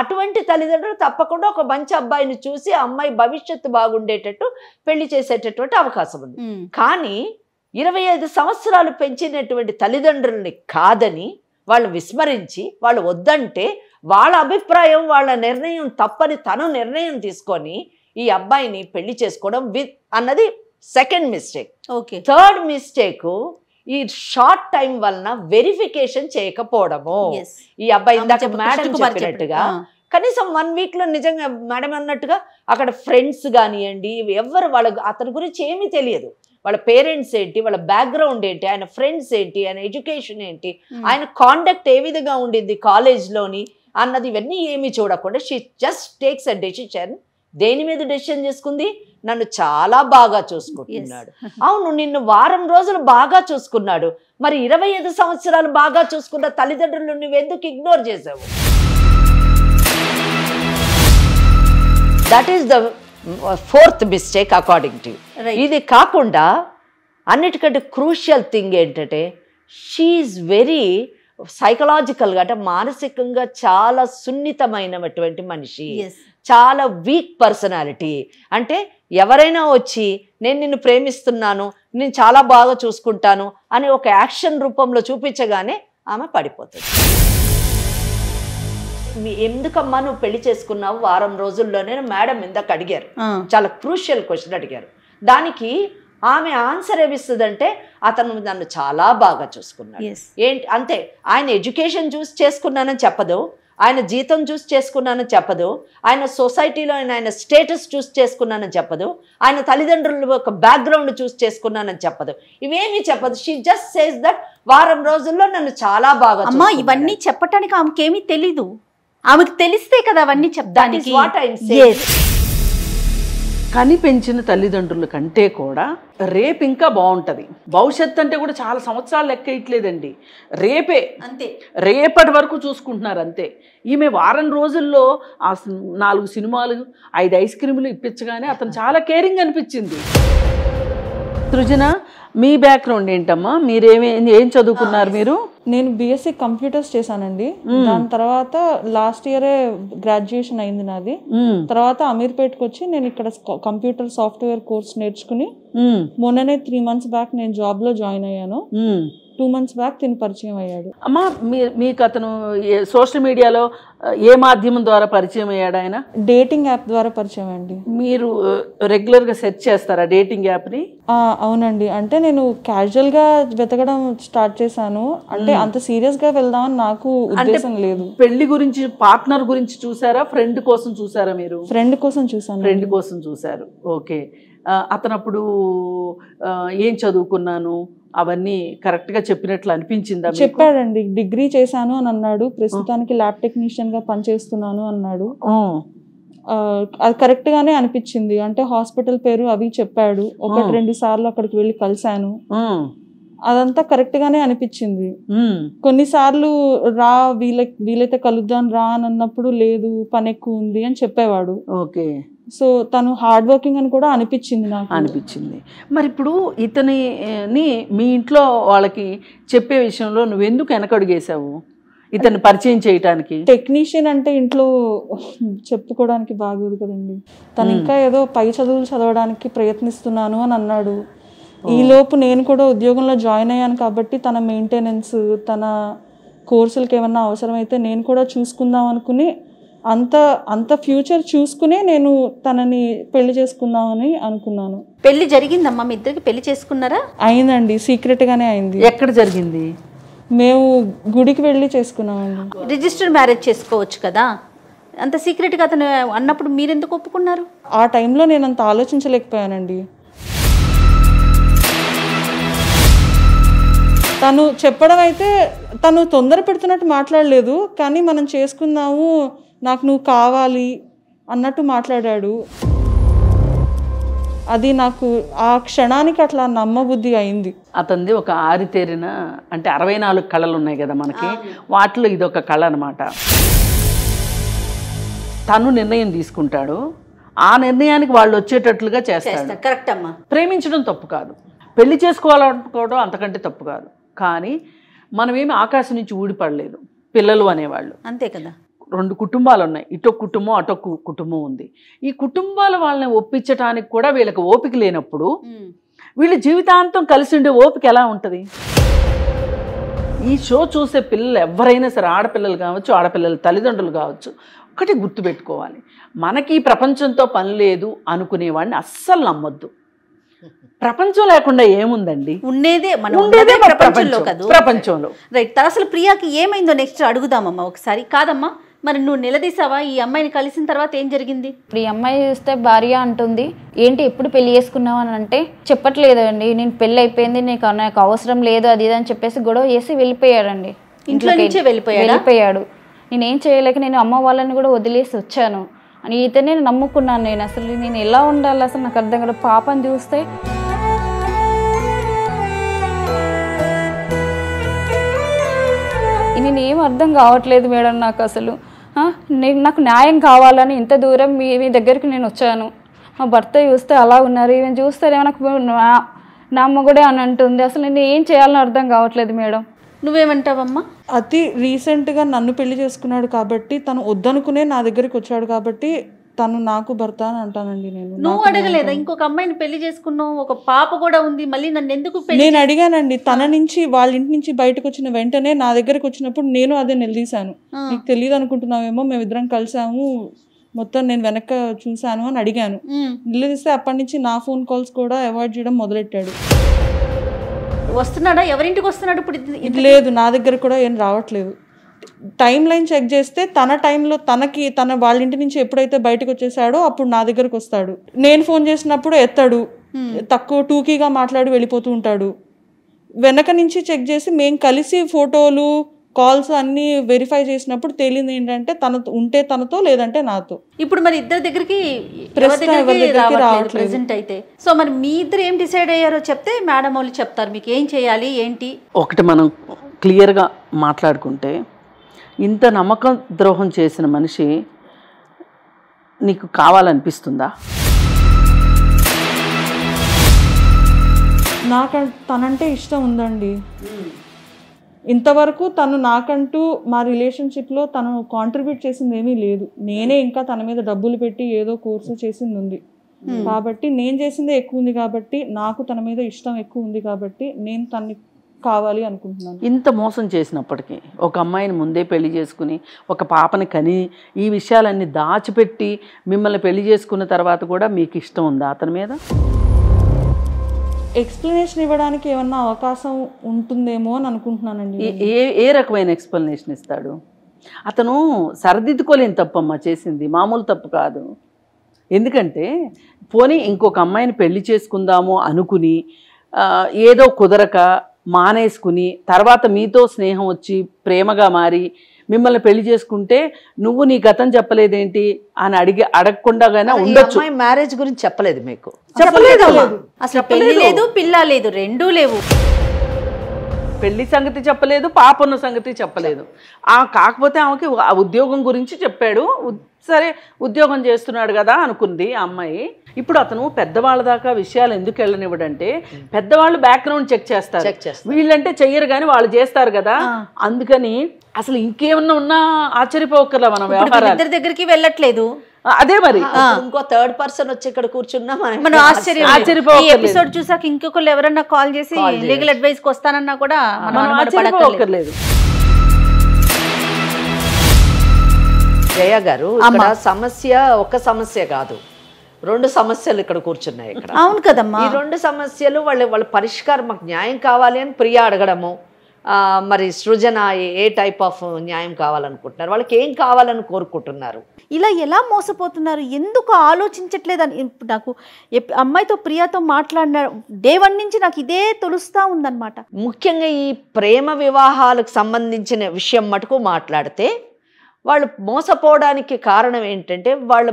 అటువంటి తల్లిదండ్రులు తప్పకుండా ఒక మంచి అబ్బాయిని చూసి ఆ అమ్మాయి భవిష్యత్తు బాగుండేటట్టు పెళ్లి చేసేటటువంటి అవకాశం ఉంది. కానీ 25 సంవత్సరాలు పెంచినటువంటి తల్లిదండ్రుల్ని కాదని వాళ్ళు విస్మరించి వాళ్ళు వద్దంటే, వాళ్ళ అభిప్రాయం వాళ్ళ నిర్ణయం తప్పని తను నిర్ణయం తీసుకొని ఈ అబ్బాయిని పెళ్లి చేసుకోవడం అన్నది సెకండ్ మిస్టేక్. థర్డ్ మిస్టేక్, ఈ షార్ట్ టైం వలన వెరిఫికేషన్ చేయకపోవడము. ఈ అబ్బాయి ఇందాక మేడం చెప్పినట్టుగా కనీసం 1 week లో నిజంగా మేడం అన్నట్టుగా అక్కడ ఫ్రెండ్స్ కానివ్వండి ఎవరు అతని గురించి ఏమీ తెలియదు. వాళ్ళ పేరెంట్స్ ఏంటి, వాళ్ళ బ్యాక్గ్రౌండ్ ఏంటి, ఆయన ఫ్రెండ్స్ ఏంటి, ఆయన ఎడ్యుకేషన్ ఏంటి, ఆయన కాండక్ట్ ఏ విధంగా ఉండింది కాలేజ్లోని అన్నది ఇవన్నీ ఏమీ చూడకుండా she just takes a decision. దేని మీద డెసిషన్ చేసుకుంది? నన్ను చాలా బాగా చూసుకుంటున్నాడు. అవును, నిన్ను వారం రోజులు బాగా చూసుకున్నాడు, మరి 25 సంవత్సరాలు బాగా చూసుకున్న తల్లిదండ్రులు నువ్వెందుకు ఇగ్నోర్ చేసావు? That is the 4th mistake according to. ఇది కాకుండా అన్నిటికంటే క్రూషియల్ థింగ్ ఏంటంటే షీఈస్ వెరీ సైకలాజికల్గా అంటే మానసికంగా చాలా సున్నితమైనటువంటి మనిషి, చాలా వీక్ పర్సనాలిటీ. అంటే ఎవరైనా వచ్చి నేను నిన్ను ప్రేమిస్తున్నాను, నేను చాలా బాగా చూసుకుంటాను అని ఒక యాక్షన్ రూపంలో చూపించగానే ఆమె పడిపోతుంది. ఎందుకమ్మా నువ్వు పెళ్లి చేసుకున్నావు వారం రోజుల్లోనే మేడం ఇందాక అడిగారు, చాలా క్రూషియల్ క్వశ్చన్ అడిగారు. దానికి ఆమె ఆన్సర్ ఏమిస్తుందంటే అతను నన్ను చాలా బాగా చూసుకున్నాడు. ఏంటి అంతే, ఆయన ఎడ్యుకేషన్ చూసి చేసుకున్నానని చెప్పదు, ఆయన జీతం చూసి చేసుకున్నానని చెప్పదు, ఆయన సొసైటీలో ఆయన స్టేటస్ చూసి చేసుకున్నానని చెప్పదు, ఆయన తల్లిదండ్రుల ఒక బ్యాక్గ్రౌండ్ చూసి చేసుకున్నానని చెప్పదు, ఇవేమీ చెప్పదు. షీ జస్ట్ సేస్ దట్ వారం రోజుల్లో నన్ను చాలా బాగా. అమ్మా ఇవన్నీ చెప్పటానికి ఆమెకేమీ తెలీదు, ఆమెకు తెలిస్తే కదా అవన్నీ చెప్తానికి. కని పెంచిన తల్లిదండ్రుల కంటే కూడా రేపు ఇంకా బాగుంటుంది. భవిష్యత్తు అంటే కూడా చాలా సంవత్సరాలు లెక్క ఇట్లేదండి, రేపే అంతే, రేపటి వరకు చూసుకుంటున్నారు అంతే. ఈమె వారం రోజుల్లో ఆ 4 సినిమాలు 5 ఐస్ క్రీములు ఇప్పించగానే అతను చాలా కేరింగ్ అనిపించింది. సృజన, మీ బ్యాక్గ్రౌండ్ ఏంటమ్మా? ఏం చదువుకున్నారు మీరు? నేను బీఎస్సీ కంప్యూటర్స్ చేశానండి. దాని తర్వాత లాస్ట్ ఇయరే గ్రాడ్యుయేషన్ అయింది నాది. తర్వాత అమీర్పేట్కి వచ్చి నేను ఇక్కడ కంప్యూటర్ సాఫ్ట్వేర్ కోర్స్ నేర్చుకుని మొన్ననే 3 months బ్యాక్ నేను జాబ్ లో జాయిన్ అయ్యాను. 2 months బ్యాక్ తిని పరిచయం అయ్యాడు. అమ్మా మీకు అతను సోషల్ మీడియాలో ఏ మాధ్యమం ద్వారా పరిచయం అయ్యాడు? ఆయన డేటింగ్ యాప్ ద్వారా పరిచయం అండి. మీరు రెగ్యులర్ గా సెర్చ్ చేస్తారా డేటింగ్ యాప్ ని? అవునండి, అంటే నేను క్యాజువల్ గా వెతకడం స్టార్ట్ చేశాను. అంటే అంత సీరియస్ గా వెళ్దామని నాకు ఉద్దేశం లేదు. పెళ్లి గురించి, పార్ట్నర్ గురించి చూసారా, ఫ్రెండ్ కోసం చూసారా? మీరు ఫ్రెండ్ కోసం చూసాను. ఫ్రెండ్ కోసం చూసారు, ఓకే. అతను అప్పుడు ఏం చదువుకున్నాను అవన్నీ కరెక్ట్ గా చెప్పినట్లు అనిపించిందా? చెప్పాడండి, డిగ్రీ చేశాను అని అన్నాడు, ప్రస్తుతానికి ల్యాబ్ టెక్నీషియన్ గా పనిచేస్తున్నాను అన్నాడు. అది కరెక్ట్ గానే అనిపించింది. అంటే హాస్పిటల్ పేరు అవి చెప్పాడు. 1-2 సార్లు అక్కడికి వెళ్ళి కలిశాను, అదంతా కరెక్ట్ గానే అనిపించింది. కొన్నిసార్లు రా వీలైతే కలుద్దాం రా అని అన్నప్పుడు లేదు పని ఎక్కువ ఉంది అని చెప్పేవాడు. ఓకే, సో తను హార్డ్ వర్కింగ్ అని కూడా అనిపించింది నాకు. అనిపించింది. మరి ఇప్పుడు ఇతని మీ ఇంట్లో వాళ్ళకి చెప్పే విషయంలో నువ్వెందుకు వెనకడుగేసావు ఇతన్ని పరిచయం చేయటానికి? టెక్నీషియన్ అంటే ఇంట్లో చెప్పుకోవడానికి బాగోదు కదండి. తను ఇంకా ఏదో పై చదువులు చదవడానికి ప్రయత్నిస్తున్నాను అని అన్నాడు. ఈలోపు నేను కూడా ఉద్యోగంలో జాయిన్ అయ్యాను కాబట్టి తన మెయింటెనెన్స్, తన కోర్సులకి ఏమన్నా అవసరమైతే నేను కూడా చూసుకుందాం అనుకుని అంత ఫ్యూచర్ చూసుకునే నేను తనని పెళ్లి చేసుకుందామని అనుకున్నాను. పెళ్లి జరిగిందమ్మా? మీ ఇద్దరికి పెళ్లి చేసుకున్నారా? అయిందండి, సీక్రెట్ గానే అయింది. ఎక్కడ జరిగింది? మేము గుడికి వెళ్ళి చేసుకున్నామండి. రిజిస్టర్డ్ మ్యారేజ్ చేసుకోవచ్చు కదా, అంత సీక్రెట్గా అతను అన్నప్పుడు మీరెందుకు ఒప్పుకున్నారు? ఆ టైంలో నేను అంత ఆలోచించలేకపోయానండి. తను చెప్పడం అయితే తను తొందర పెడుతున్నట్టు మాట్లాడలేదు, కానీ మనం చేసుకుందాము, నాకు నువ్వు కావాలి అన్నట్టు మాట్లాడాడు. అది నాకు ఆ క్షణానికి అట్లా నమ్మబుద్ధి అయింది. అతనిది ఒక ఆరితేరిన, అంటే 64 కళలు ఉన్నాయి కదా మనకి, వాటిలో ఇదొక కళ అనమాట. తను నిర్ణయం తీసుకుంటాడు, ఆ నిర్ణయానికి వాళ్ళు వచ్చేటట్లుగా చేస్తాడు. కరెక్ట్ అమ్మా. ప్రేమించడం తప్పు కాదు, పెళ్లి చేసుకోవాలనుకోవడం అంతకంటే తప్పు కాదు. కానీ మనమేమి ఆకాశం నుంచి ఊడిపడలేదు. పిల్లలు అనేవాళ్ళు అంతే కదా, 2 కుటుంబాలు ఉన్నాయి, ఇటొక కుటుంబం అటొక కుటుంబం ఉంది. ఈ కుటుంబాల వాళ్ళని ఒప్పించడానికి కూడా వీళ్ళకి ఓపిక లేనప్పుడు వీళ్ళు జీవితాంతం కలిసి ఉండే ఓపిక ఎలా ఉంటుంది? ఈ షో చూసే పిల్లలు ఎవరైనా సరే, ఆడపిల్లలు కావచ్చు, ఆడపిల్లల తల్లిదండ్రులు కావచ్చు, ఒకటి గుర్తుపెట్టుకోవాలి, మనకి ఈ ప్రపంచంతో పని లేదు అనుకునేవాడిని అస్సలు నమ్మొద్దు. ప్రపంచం లేకుండా ఏముందండి? ఉండేదే ప్రపంచంలో. రైట్. అసలు ప్రియాకి ఏమైందో నెక్స్ట్ అడుగుదామమ్మా ఒకసారి. కాదమ్మా, మరి నువ్వు నిలదీసావా ఈ అమ్మాయిని కలిసిన తర్వాత ఏం జరిగింది? ఇప్పుడు ఈ అమ్మాయి చూస్తే భార్య అంటుంది, ఏంటి ఎప్పుడు పెళ్లి చేసుకున్నావు అని అంటే చెప్పట్లేదండి, నేను పెళ్ళి అయిపోయింది, నాకు అవసరం లేదు అది ఇది అని చెప్పేసి గొడవ చేసి వెళ్ళిపోయాడండి. ఇంట్లో నుంచే వెళ్ళిపోయాడు. నేనేం చేయలేక నేను అమ్మ వాళ్ళని కూడా వదిలేసి వచ్చాను అని ఇతనే నమ్ముకున్నాను. నేను అసలు నేను ఎలా ఉండాలి అసలు నాకు అర్థం కాదు. పాపని చూస్తే నేనేం అర్థం కావట్లేదు మేడం నాకు అసలు. నాకు న్యాయం కావాలని ఇంత దూరం మీ దగ్గరికి నేను వచ్చాను. మా భర్త చూస్తే అలా ఉన్నారు, ఈవెన్ చూస్తేనేమో నాకు నా మొగుడే అని అంటుంది. అసలు నేను ఏం చేయాలని అర్థం కావట్లేదు మేడం. నువ్వేమంటావమ్మా? అతి రీసెంట్గా నన్ను పెళ్లి చేసుకున్నాడు కాబట్టి, తను వద్దనుకునే నా దగ్గరికి వచ్చాడు కాబట్టి తను నాకు భర్త అని అంటానండి. నువ్వు అడగలేదా ఇంకొక అమ్మాయిని పెళ్లి చేసుకున్నావు, ఒక పాప కూడా ఉంది, మళ్ళీ నన్ను ఎందుకు? నేను అడిగానండి. తన నుంచి వాళ్ళ ఇంటి నుంచి బయటకు వచ్చిన వెంటనే నా దగ్గరికి వచ్చినప్పుడు నేను అదే నిలదీశాను. నీకు తెలియదు అనుకుంటున్నావేమో, మేమిద్దరం కలిసాము, మొత్తం నేను వెనక చూశాను అని అడిగాను. నిలదీస్తే అప్పటి నుంచి నా ఫోన్ కాల్స్ కూడా అవాయిడ్ చేయడం మొదలెట్టాడు. వస్తున్నాడా? ఎవరింటికి వస్తున్నాడు ఇప్పుడు? లేదు, నా దగ్గర కూడా ఏం రావట్లేదు. టైం లైన్ చెక్ చేస్తే తన టైంలో తన వాళ్ళ ఇంటి నుంచి ఎప్పుడైతే బయటకు వచ్చేసాడో అప్పుడు నా దగ్గరకు వస్తాడు. నేను ఫోన్ చేసినప్పుడు ఎత్తాడు, తక్కువ టూకీగా మాట్లాడి వెళ్ళిపోతూ ఉంటాడు. వెనక నుంచి చెక్ చేసి మేము కలిసి ఫోటోలు కాల్స్ అన్ని వెరిఫై చేసినప్పుడు తేలింది ఏంటంటే తనతో ఉంటే తనతో, లేదంటే నాతో. ఇప్పుడు మరి ఇద్దరి దగ్గరికి ప్రెసెంట్ అయితే. సో మరి మీ ఇద్దరు ఏం డిసైడ్ అయ్యారో చెప్తే మేడం వాళ్ళు చెప్తారు మీకు ఏం చేయాలి ఏంటి. ఒకటి మనం క్లియర్గా మాట్లాడుకుంటే, ఇంత నమ్మకం ద్రోహం చేసిన మనిషి నీకు కావాలనిపిస్తుందా? నాకు తనంటే ఇష్టం ఉందండి. ఇంతవరకు తను నాకంటూ మా రిలేషన్షిప్లో తను కాంట్రిబ్యూట్ చేసింది ఏమీ లేదు. నేనే ఇంకా తన మీద డబ్బులు పెట్టి ఏదో కోర్సు చేసింది ఉంది కాబట్టి, నేను చేసిందే ఎక్కువ ఉంది కాబట్టి, నాకు తన మీద ఇష్టం ఎక్కువ ఉంది కాబట్టి నేను తన్ని కావాలి అనుకుంటున్నాను. ఇంత మోసం చేసినప్పటికీ, ఒక అమ్మాయిని ముందే పెళ్లి చేసుకుని ఒక పాపని కని ఈ విషయాలన్నీ దాచిపెట్టి మిమ్మల్ని పెళ్లి చేసుకున్న తర్వాత కూడా మీకు ఇష్టం ఉందా అతని మీద? ఎక్స్ప్లెనేషన్ ఇవ్వడానికి ఏమన్నా అవకాశం ఉంటుందేమో అని అనుకుంటున్నానండి. ఏ రకమైన ఎక్స్ప్లెనేషన్ ఇస్తాడు? అతను సరిదిద్దుకోలేని తప్పమ్మా చేసింది, మామూలు తప్పు కాదు. ఎందుకంటే పోనీ ఇంకొక అమ్మాయిని పెళ్లి చేసుకుందాము అనుకుని ఏదో కుదరక మానేసుకుని తర్వాత మీతో స్నేహం వచ్చి ప్రేమగా మారి మిమ్మల్ని పెళ్లి చేసుకుంటే నువ్వు నీ గతం చెప్పలేదేంటి అని అడగకుండాగానే ఉండొచ్చు. మ్యారేజ్ గురించి చెప్పలేదు మీకు? చెప్పలేదమ్మా, అసలు పెళ్లి లేదు, పిల్ల లేదు, రెండూ లేవు. పెళ్లి సంగతి చెప్పలేదు, పాప ఉన్న సంగతి చెప్పలేదు. కాకపోతే ఆమెకి ఆ ఉద్యోగం గురించి చెప్పాడు. సరే ఉద్యోగం చేస్తున్నాడు కదా అనుకుంది ఆ అమ్మాయి. ఇప్పుడు అతను పెద్దవాళ్ళ దాకా విషయాలు ఎందుకు వెళ్ళనివ్వడంటే, పెద్దవాళ్ళు బ్యాక్గ్రౌండ్ చెక్ చేస్తారు, వీళ్ళంటే చెయ్యరు కానీ వాళ్ళు చేస్తారు కదా. అందుకని అసలు ఇంకేమన్నా ఉన్నా ఆశ్చర్యపోకర్లా మనం వ్యవహారాలు దగ్గరికి వెళ్ళట్లేదు. అదే మరి ఇంకో థర్డ్ పర్సన్ వచ్చి ఇక్కడ కూర్చున్నా మనం ఆశ్చర్యపోకర్లేదు. ఎపిసోడ్ చూసాక ఇంకొకళ్ళు ఎవరన్నా కాల్ చేసి లీగల్ అడ్వైస్ కి వస్తానన్నా కూడా మనం ఆశ్చర్యపోకర్లేదు. జయ గారు, ఇక్కడ సమస్య ఒక సమస్య కాదు, రెండు సమస్యలు ఇక్కడ కూర్చున్నాయి ఇక్కడ. అవును కదమ్మా. ఈ రెండు సమస్యలు వాళ్ళ పరిష్కారం, మాకు న్యాయం కావాలి అని ప్రియ అడగడము, మరి సృజన ఏ టైప్ ఆఫ్ న్యాయం కావాలనుకుంటున్నారు, వాళ్ళకి ఏం కావాలని కోరుకుంటున్నారు, ఇలా ఎలా మోసపోతున్నారు, ఎందుకు ఆలోచించట్లేదని నాకు అమ్మాయితో ప్రియాతో మాట్లాడిన డే 1 నుంచి నాకు ఇదే తెలుస్తా ఉందన్నమాట. ముఖ్యంగా ఈ ప్రేమ వివాహాలకు సంబంధించిన విషయం మటుకు మాట్లాడితే వాళ్ళు మోసపోవడానికి కారణం ఏంటంటే, వాళ్ళ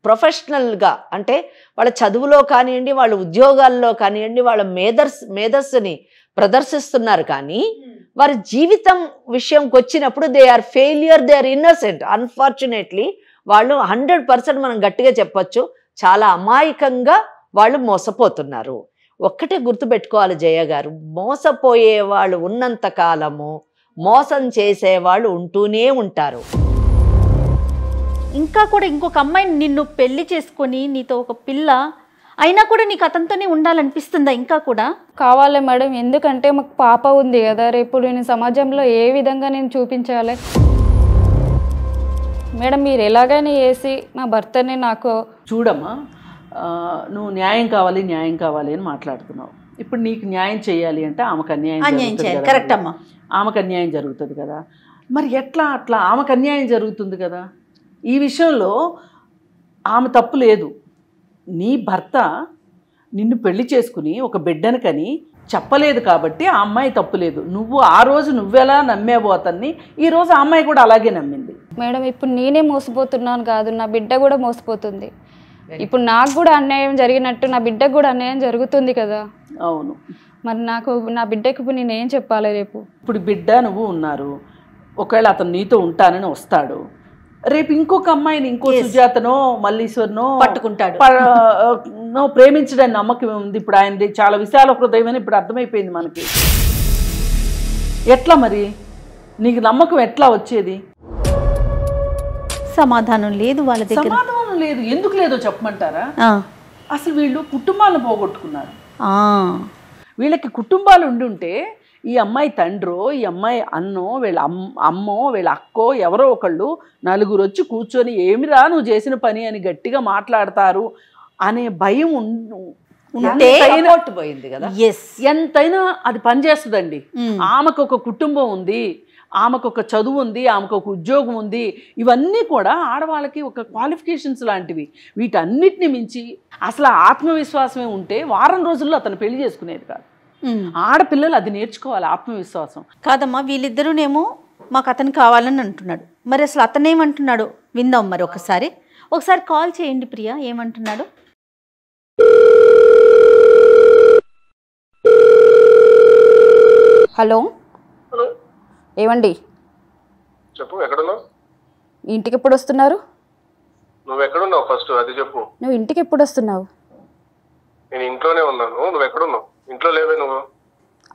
ప్రొఫెషనల్గా అంటే వాళ్ళ చదువులో కానివ్వండి, వాళ్ళ ఉద్యోగాల్లో కానివ్వండి, వాళ్ళ మేధస్సుని ప్రదర్శిస్తున్నారు. కానీ వారి జీవితం విషయంకి వచ్చినప్పుడు they are failure, they are innocent. Unfortunately వాళ్ళు 100% మనం గట్టిగా చెప్పొచ్చు, చాలా అమాయకంగా వాళ్ళు మోసపోతున్నారు. ఒక్కటే గుర్తుపెట్టుకోవాలి జయ గారు, మోసపోయే వాళ్ళు ఉన్నంత కాలము మోసం చేసేవాళ్ళు ఉంటూనే ఉంటారు. ఇంకా కూడా ఇంకొక అమ్మాయిని నిన్ను పెళ్లి చేసుకొని నీతో ఒక పిల్ల అయినా కూడా నీకు అతనితోనే ఉండాలనిపిస్తుందా? ఇంకా కూడా కావాలి మేడం, ఎందుకంటే మాకు పాప ఉంది కదా, రేపు నేను సమాజంలో ఏ విధంగా నేను చూపించాలి మేడం? మీరు ఎలాగైనా చేసి మా భర్తని నాకు చూడమ్మా, నువ్వు న్యాయం కావాలి అని మాట్లాడుతున్నావు. ఇప్పుడు నీకు న్యాయం చేయాలి అంటే ఆమెకు అన్యాయం చేయాలి. కరెక్ట్ అమ్మా, ఆమెకు అన్యాయం జరుగుతుంది కదా. మరి ఎట్లా అట్లా ఆమెకు అన్యాయం జరుగుతుంది కదా. ఈ విషయంలో ఆమె తప్పు లేదు. నీ భర్త నిన్ను పెళ్లి చేసుకుని ఒక బిడ్డను కని చెప్పలేదు కాబట్టి ఆ అమ్మాయి తప్పు లేదు. నువ్వు ఆ రోజు నువ్వెలా నమ్మేవో అతన్ని, ఈ రోజు ఆ అమ్మాయి కూడా అలాగే నమ్మింది. మేడం ఇప్పుడు నేనే మోసపోతున్నాను కాదు, నా బిడ్డ కూడా మోసపోతుంది. ఇప్పుడు నాకు కూడా అన్యాయం జరిగినట్టు నా బిడ్డకు కూడా అన్యాయం జరుగుతుంది కదా. అవును. మరి నాకు నా బిడ్డకి ఇప్పుడు నేను ఏం చెప్పాలి రేపు? ఇప్పుడు బిడ్డ నువ్వు ఉన్నారు, ఒకవేళ అతను నీతో ఉంటానని వస్తాడు, రేపు ఇంకొక అమ్మాయిని ఇంకో సుజాతనో మల్లీశ్వర్నో పట్టుకుంటాడు, ప్రేమించడానికి నమ్మకం ఉంది. ఇప్పుడు ఆయనది చాలా విశాల హృదయం అని ఇప్పుడు అర్థమైపోయింది మనకి. ఎట్లా మరి నీకు నమ్మకం ఎట్లా వచ్చేది? సమాధానం లేదు వాళ్ళ దగ్గర. సమాధానం లేదు. ఎందుకు లేదో చెప్పమంటారా? అసలు వీళ్ళు కుటుంబాలను పోగొట్టుకున్నారు. వీళ్ళకి కుటుంబాలు ఉండి ఉంటే ఈ అమ్మాయి తండ్రో ఈ అమ్మాయి అన్నో వీళ్ళ అమ్మో వీళ్ళ అక్కో ఎవరో ఒకళ్ళు నలుగురు వచ్చి కూర్చొని ఏమిరా నువ్వు చేసిన పని అని గట్టిగా మాట్లాడతారు అనే భయం పోయింది కదా. ఎంతైనా అది పనిచేస్తుందండి. ఆమెకు ఒక కుటుంబం ఉంది, ఆమెకు ఒక చదువు ఉంది, ఆమెకు ఒక ఉద్యోగం ఉంది. ఇవన్నీ కూడా ఆడవాళ్ళకి ఒక క్వాలిఫికేషన్స్ లాంటివి. వీటన్నిటిని మించి అసలు ఆత్మవిశ్వాసమే ఉంటే వారం రోజుల్లో అతను పెళ్లి చేసుకునేది కాదు. ఆడపిల్లలు అది నేర్చుకోవాలి, ఆత్మవిశ్వాసం. కాదమ్మా, వీళ్ళిద్దరూనేమో మాకు అతను కావాలని అంటున్నాడు. మరి అసలు అతను ఏమంటున్నాడు విందాం. మరి ఒకసారి కాల్ చేయండి ప్రియా, ఏమంటున్నాడు. హలో, ఏమండి? చెప్పు, ఎక్కడున్నావు? ఇంటికి ఎప్పుడు వస్తున్నారు? నువ్వు ఎక్కడున్నావు ఫస్ట్ అది చెప్పు. నువ్వు ఇంటికి ఎప్పుడు వస్తున్నావు? నేను ఇంట్లోనే ఉన్నాను. నువ్వు ఎక్కడున్నావు? ఇంట్లో లేవే నువ్వు?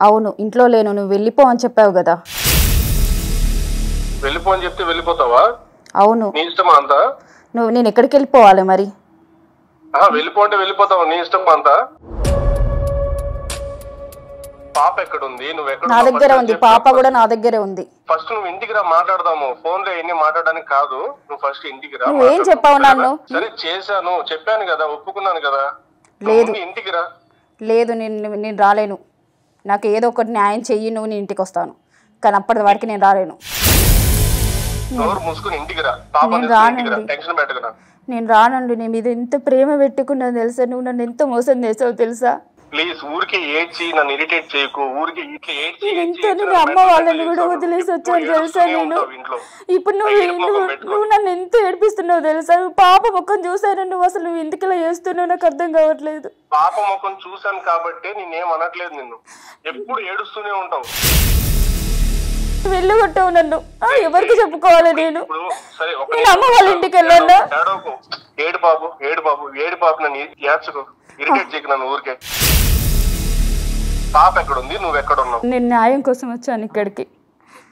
అవును, ఇంట్లో లేను. నువ్వు వెళ్ళిపో అని చెప్పావు కదా. వెళ్ళిపో అని చెప్తే వెళ్ళిపోతావా? అవును. నీ ఇష్టమా అంతా? నేను ఎక్కడికి వెళ్ళిపోవాలి మరి? వెళ్ళిపో అంటే వెళ్ళిపోతావా? నీ ఇష్టమా అంతా? పాప ఎక్కడుంది? నువ్వు ఎక్కడ? నా దగ్గర ఉంది. పాప కూడా నా దగ్గరే ఉంది. ఫస్ట్ నువ్వు ఇంటికి రా, మాట్లాడదాము. ఫోన్ లో ఎన్ని మాట్లాడడానికి కాదు. నువ్వు ఫస్ట్ ఇంటికి రా. నువ్వేం చెప్పావు నన్ను? సరే చేశాను, చెప్పాను కదా, ఒప్పుకున్నాను కదా. లేదు, ఇంటికి రా. లేదు, నేను రాలేను. నాకు ఏదో ఒకటి న్యాయం చెయ్యి, నువ్వు నీ ఇంటికి వస్తాను. కానీ అప్పటి వరకు నేను రాలేను. మూసుకుని ఇంటికి రా. నేను రానండి. టెన్షన్ పెట్టకురా. నేను రానండి. నేను మీద ఎంత ప్రేమ పెట్టుకున్నా తెలుసా? నువ్వు నన్ను ఎంత మోసం చేసావు తెలుసా? ప్లీజ్ ఊరికే ఏడ్చి నన్ను ఇరిటేట్ చేయకు. ఊరికే ఇట్లా ఏడ్చి నేను అమ్మ వాళ్ళని కూడా వదిలేసి వచ్చాను తెలుసా? నేను ఇప్పుడు నువ్వు నన్ను ఎంత ఏడిపిస్తున్నావు తెలుసా? పాప ముఖం చూసాను. నువ్వు అసలు నువ్వు ఎందుకు చేస్తున్నావు నాకు అర్థం కావట్లేదు. పాప ముఖం చూసాను కాబట్టి నేనేం అనట్లేదు. నిన్ను ఎప్పుడు ఏడుస్తూనే ఉంటావు. వెళ్ళగొట్టావు నన్ను. ఎవరికి చెప్పుకోవాలి నేను? నేను అమ్మ వాళ్ళ ఇంటికి వెళ్ళాను. ఏడు బాబు నన్ను ఏడ్చుకో, ఇరిటేట్ చేయకు నన్ను ఊరికే. పాప ఎక్కడుంది? నువ్వు ఎక్కడున్నావు? నేను న్యాయం కోసం వచ్చాను ఇక్కడికి.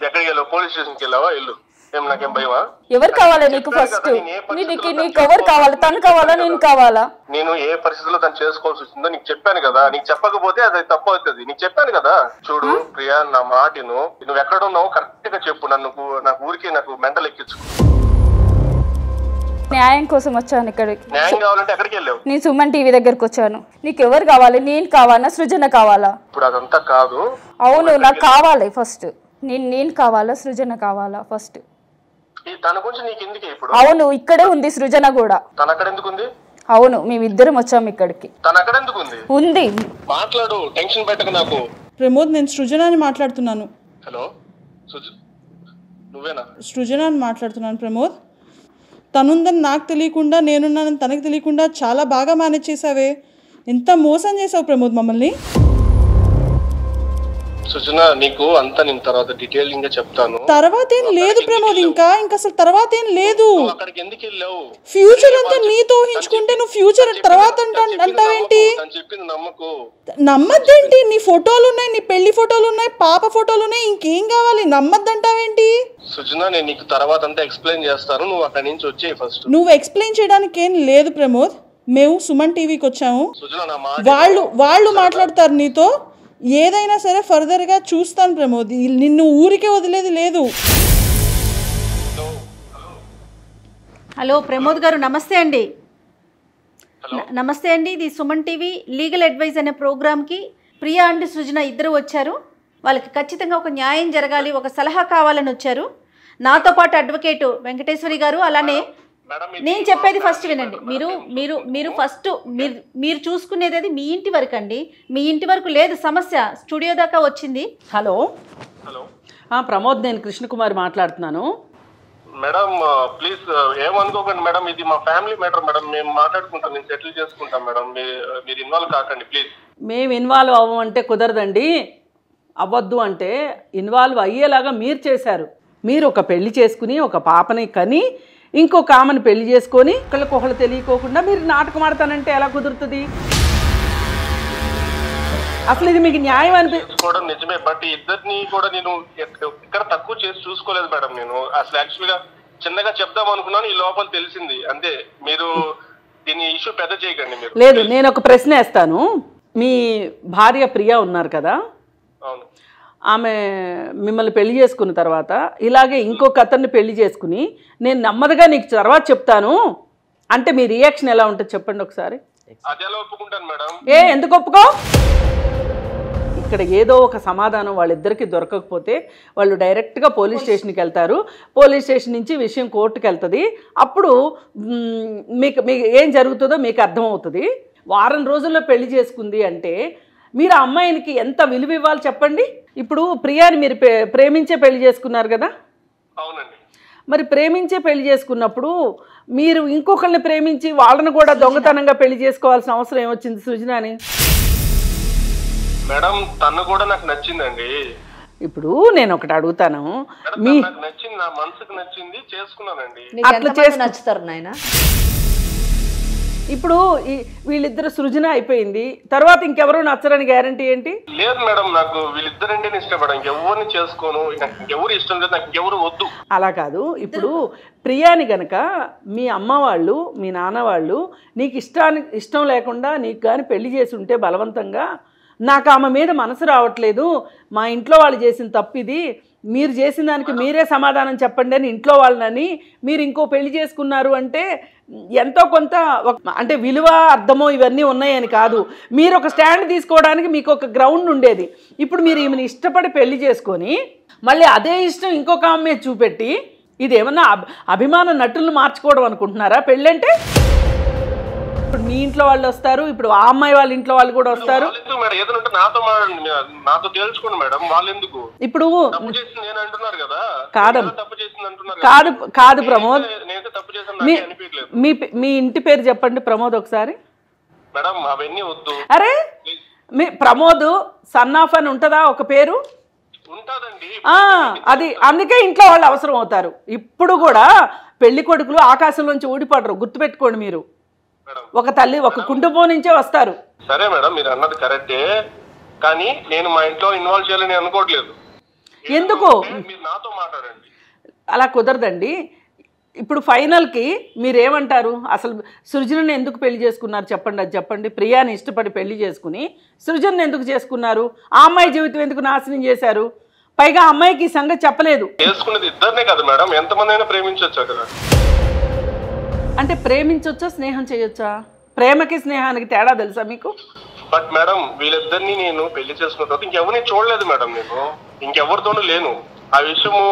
ఎక్కడికి వెళ్ళావు? పోలీస్ స్టేషన్కి వెళ్ళావా? వెళ్ళు. ఏం నాకేం భయమా? ఎవరు కావాలి నీకు? ఫస్ట్ నీకు ఎవరు కావాలి? తను కావాలా నేను కావాలా? నేను ఏ పరిస్థితుల్లో తను చేసుకోవాల్సి వచ్చిందో నీకు చెప్పాను కదా. నీకు చెప్పకపోతే అది తప్పు అవుతుంది. నీకు చెప్పాను కదా. చూడు ప్రియా, నా మాటను నువ్వు ఎక్కడ ఉన్నావు కరెక్ట్ గా చెప్పు. నాకు ఊరికే నాకు మెంటల్ ఎక్కించు. న్యాయం కోసం వచ్చాను ఇక్కడికి. న్యాయం కావాలంటే ఎక్కడికి వెళ్ళావు? నేను సుమన్ టీవీ దగ్గరకు వచ్చాను. నీకు ఎవరు కావాలి? నేను కావాలా? సృజన కావాలా? ఇప్పుడు అదంతా కాదు. అవును, నాకు కావాలి ఫస్ట్. నేను కావాలా? సృజన కావాలా ఫస్ట్? తన గురించి నీకు ఎందుకు ఇప్పుడు? అవును, ఇక్కడే ఉంది సృజన కూడా. తన అక్కడ ఎందుకు ఉంది? అవును, మేమిద్దరం వచ్చాము ఇక్కడికి. తన అక్కడ ఎందుకు ఉంది? ఉంది. మాట్లాడు, టెన్షన్ పెట్టకు నాకు. ప్రమోద్, నేను సృజన అని మాట్లాడుతున్నాను. హలో, నువ్వేనా? సృజన అని మాట్లాడుతున్నాను ప్రమోద్. తనుందని నాకు తెలియకుండా, నేనున్నానని తనకు తెలియకుండా చాలా బాగా మేనేజ్ చేసావే. ఎంత మోసం చేసావు ప్రమోద్ మమ్మల్ని. సుజన, నీకు అంతా నేను తర్వాత డీటెయిలింగ్ గా చెప్తాను. తర్వాత ఏం లేదు ప్రమోద్, ఇంకా అసలు తర్వాత ఏం లేదు. అక్కడికి ఎందుకు వెళ్ళావు? ఫ్యూచర్ అంతా నీతో ఊహించుకుంటే నువ్వు ఫ్యూచర్ తర్వాత అంటావేంటి? చెప్పింది నమ్మకు. నమ్మద్దేంటి? నీ ఫోటోలు ఉన్నాయి, నీ పెళ్లి ఫోటోలు ఉన్నాయి, పాప ఫోటోలు ఉన్నాయి, ఇంకేం కావాలి? నమ్మద్దంటావేంటి? సుజన, నేను నీకు తర్వాత అంతా ఎక్స్ప్లెయిన్ చేస్తాను. నువ్వు అక్కడి నుంచి వచ్చేయి ఫస్ట్. నువ్వు ఎక్స్ప్లెయిన్ చేయడానికి ఏం లేదు ప్రమోద్. మేము సుమన్ టీవీకి వచ్చాము. వాళ్ళు మాట్లాడతారు నీతో. ఏదైనా సరే ఫర్దర్ గా చూస్తాను ప్రమోద్. నిన్ను ఊరికే వదిలేది లేదు. హలో ప్రమోద్ గారు, నమస్తే అండి. నమస్తే అండి. ఇది సుమన్ టీవీ లీగల్ అడ్వైజ్ అనే ప్రోగ్రామ్కి ప్రియా అండ్ సృజన ఇద్దరు వచ్చారు. వాళ్ళకి ఖచ్చితంగా ఒక న్యాయం జరగాలి, ఒక సలహా కావాలని వచ్చారు. నాతో పాటు అడ్వకేట్ వెంకటేశ్వరి గారు, అలానే నేను చెప్పేది ఫస్ట్ వినండి. మీరు ఫస్ట్ మీరు చూసుకునేది అది మీ ఇంటి వరకు అండి. మీ ఇంటి వరకు లేదు సమస్య, స్టూడియో దాకా వచ్చింది. హలో హలో ప్రమోద్, నేను కృష్ణకుమారి మాట్లాడుతున్నాను. మేడం ప్లీజ్ ఏమనుకోకండి మేడం, ఇది మా ఫ్యామిలీ మ్యాటర్ మేడం, మేము మాట్లాడుకుంటాం, నేను సెటిల్ చేసుకుంటాం మేడం, మీరు ఇన్వాల్వ్ కాకండి ప్లీజ్. మేము ఇన్వాల్వ్ అవ్వమంటే కుదరదండి. అవ్వద్దు అంటే ఇన్వాల్వ్ అయ్యేలాగా మీరు చేశారు. మీరు ఒక పెళ్లి చేసుకుని ఒక పాపని కని ఇంకొక ఆమెను పెళ్లి చేసుకొని ఒకళ్ళకొకళ్ళు తెలియకోకుండా మీరు నాటకం ఆడతానంటే ఎలా కుదురుతుంది? అసలు ఇది మీకు న్యాయం చేసుకోవడం నిజమే, బట్ ఇద్దరిని కూడా నేను ఎక్కడ తక్కువ చేసి చూసుకోలేదు మేడం. నేను అసలు యాక్చువల్గా చిన్నగా చెప్దాం అనుకున్నాను, ఈ లోపల తెలిసింది అంతే. మీరు దీని ఇష్యూ పెద్ద చేయకండి. మీరు లేదు, నేను ఒక ప్రశ్న వేస్తాను. మీ భార్య ప్రియా ఉన్నారు కదా, అవును, ఆమె మిమ్మల్ని పెళ్లి చేసుకున్న తర్వాత ఇలాగే ఇంకొక అతన్ని పెళ్లి చేసుకుని నేను నెమ్మదిగా నీకు తర్వాత చెప్తాను అంటే మీ రియాక్షన్ ఎలా ఉంటుంది చెప్పండి ఒకసారి. అది ఎలా ఒప్పుకుంటాను మేడం? ఎందుకు ఒప్పుకో? ఇక్కడ ఏదో ఒక సమాధానం వాళ్ళిద్దరికి దొరకకపోతే వాళ్ళు డైరెక్ట్గా పోలీస్ స్టేషన్కి వెళ్తారు. పోలీస్ స్టేషన్ నుంచి విషయం కోర్టుకి వెళ్తుంది. అప్పుడు మీకు ఏం జరుగుతుందో మీకు అర్థమవుతుంది. వారం రోజుల్లో పెళ్లి చేసుకుంది అంటే మీరు ఆ అమ్మాయికి ఎంత విలువ ఇవ్వాలి చెప్పండి. ఇప్పుడు ప్రియాని మీరు ప్రేమించే పెళ్లి చేసుకున్నారు కదా. అవునండి. మరి ప్రేమించే పెళ్లి చేసుకున్నప్పుడు మీరు ఇంకొకరిని ప్రేమించి వాళ్ళని కూడా దొంగతనంగా పెళ్లి చేసుకోవాల్సిన అవసరం ఏమొచ్చింది సృజనాని? మేడం తను కూడా నాకు నచ్చిందండి. ఇప్పుడు నేను ఒకటి అడుగుతాను, నాకు నచ్చింది, నా మనసుకు నచ్చింది, చేసుకున్నానండి. అట్లా నచ్చుతారు నాయన. ఇప్పుడు వీళ్ళిద్దరు సృజన అయిపోయింది, తర్వాత ఇంకెవరూ నచ్చరని గ్యారంటీ ఏంటి? లేదు మేడం, నాకు వీళ్ళిద్దరంటే ఇష్టపడ, ఇంకెవరిని చేసుకోను, ఇంకెవరు ఇష్టం లేదు, నాకు ఇంకెవరు వద్దు. అలా కాదు. ఇప్పుడు ప్రియాని గనక మీ అమ్మ వాళ్ళు మీ నాన్న వాళ్ళు నీకు ఇష్టం లేకుండా నీకు కానీ పెళ్లి చేసి ఉంటే బలవంతంగా, నాకు ఆమె మీద మనసు రావట్లేదు, మా ఇంట్లో వాళ్ళు చేసిన తప్పు ఇది, మీరు చేసిన దానికి మీరే సమాధానం చెప్పండి అని ఇంట్లో వాళ్ళని మీరు ఇంకో పెళ్లి చేసుకున్నారు అంటే ఎంతో కొంత అంటే విలువ అర్థమో ఇవన్నీ ఉన్నాయని కాదు, మీరు ఒక స్టాండ్ తీసుకోవడానికి మీకు ఒక గ్రౌండ్ ఉండేది. ఇప్పుడు మీరు ఈమెను ఇష్టపడి పెళ్లి చేసుకొని మళ్ళీ అదే ఇష్టం ఇంకొక ఆమె చూపెట్టి ఇదేమన్నా అభిమాన నటులను మార్చుకోవడం అనుకుంటున్నారా పెళ్ళంటే? ఇప్పుడు మీ ఇంట్లో వాళ్ళు వస్తారు, ఇప్పుడు ఆ అమ్మాయి వాళ్ళ ఇంట్లో వాళ్ళు కూడా వస్తారు. ఇప్పుడు కాదు ప్రమోద్, మీ ఇంటి పేరు చెప్పండి ప్రమోద్ ఒకసారి. అరే మీ ప్రమోద్ సన్ ఆఫ్ అని ఉంటుందా ఒక పేరు? అది అందుకే ఇంట్లో వాళ్ళు అవసరం అవుతారు. ఇప్పుడు కూడా పెళ్లి కొడుకులు ఆకాశంలోంచి ఊడిపడరు, గుర్తుపెట్టుకోండి. మీరు ఒక తల్లి ఒక కుటుంబం నుంచే వస్తారు. సరే మేడం, మీరు అన్నది కరెక్టే, కానీ నేను మా ఇంట్లో ఇన్వాల్వ్ చేయాలని అనుకోవట్లేదు. ఎందుకు? మీరు నాతో మాట్లాడండి. అలా కుదరదండి. ఇప్పుడు ఫైనల్కి మీరేమంటారు? అసలు సృజనని ఎందుకు పెళ్లి చేసుకున్నారు చెప్పండి, అది చెప్పండి. ప్రియాని ఇష్టపడి పెళ్లి చేసుకుని సృజనని ఎందుకు చేసుకున్నారు? ఆ అమ్మాయి జీవితం ఎందుకు నాశనం చేశారు? పైగా అమ్మాయికి ఈ సంగతి చెప్పలేదు. చేసుకునేది ఇద్దరినే కదా మేడం, ఎంతమంది అయినా ప్రేమించొచ్చా కదా. అంటే ప్రేమించొచ్చా స్నేహం చేయొచ్చా? ప్రేమకి స్నేహానికి తేడా తెలుసా మీకు? బట్ మేడం వీళ్ళిద్దరిని నేను పెళ్లి చేసుకున్న తర్వాత ఇంకెవరిని చూడలేదు మేడం, నేను ఇంకెవరితోనూ లేను. ఆ విషయము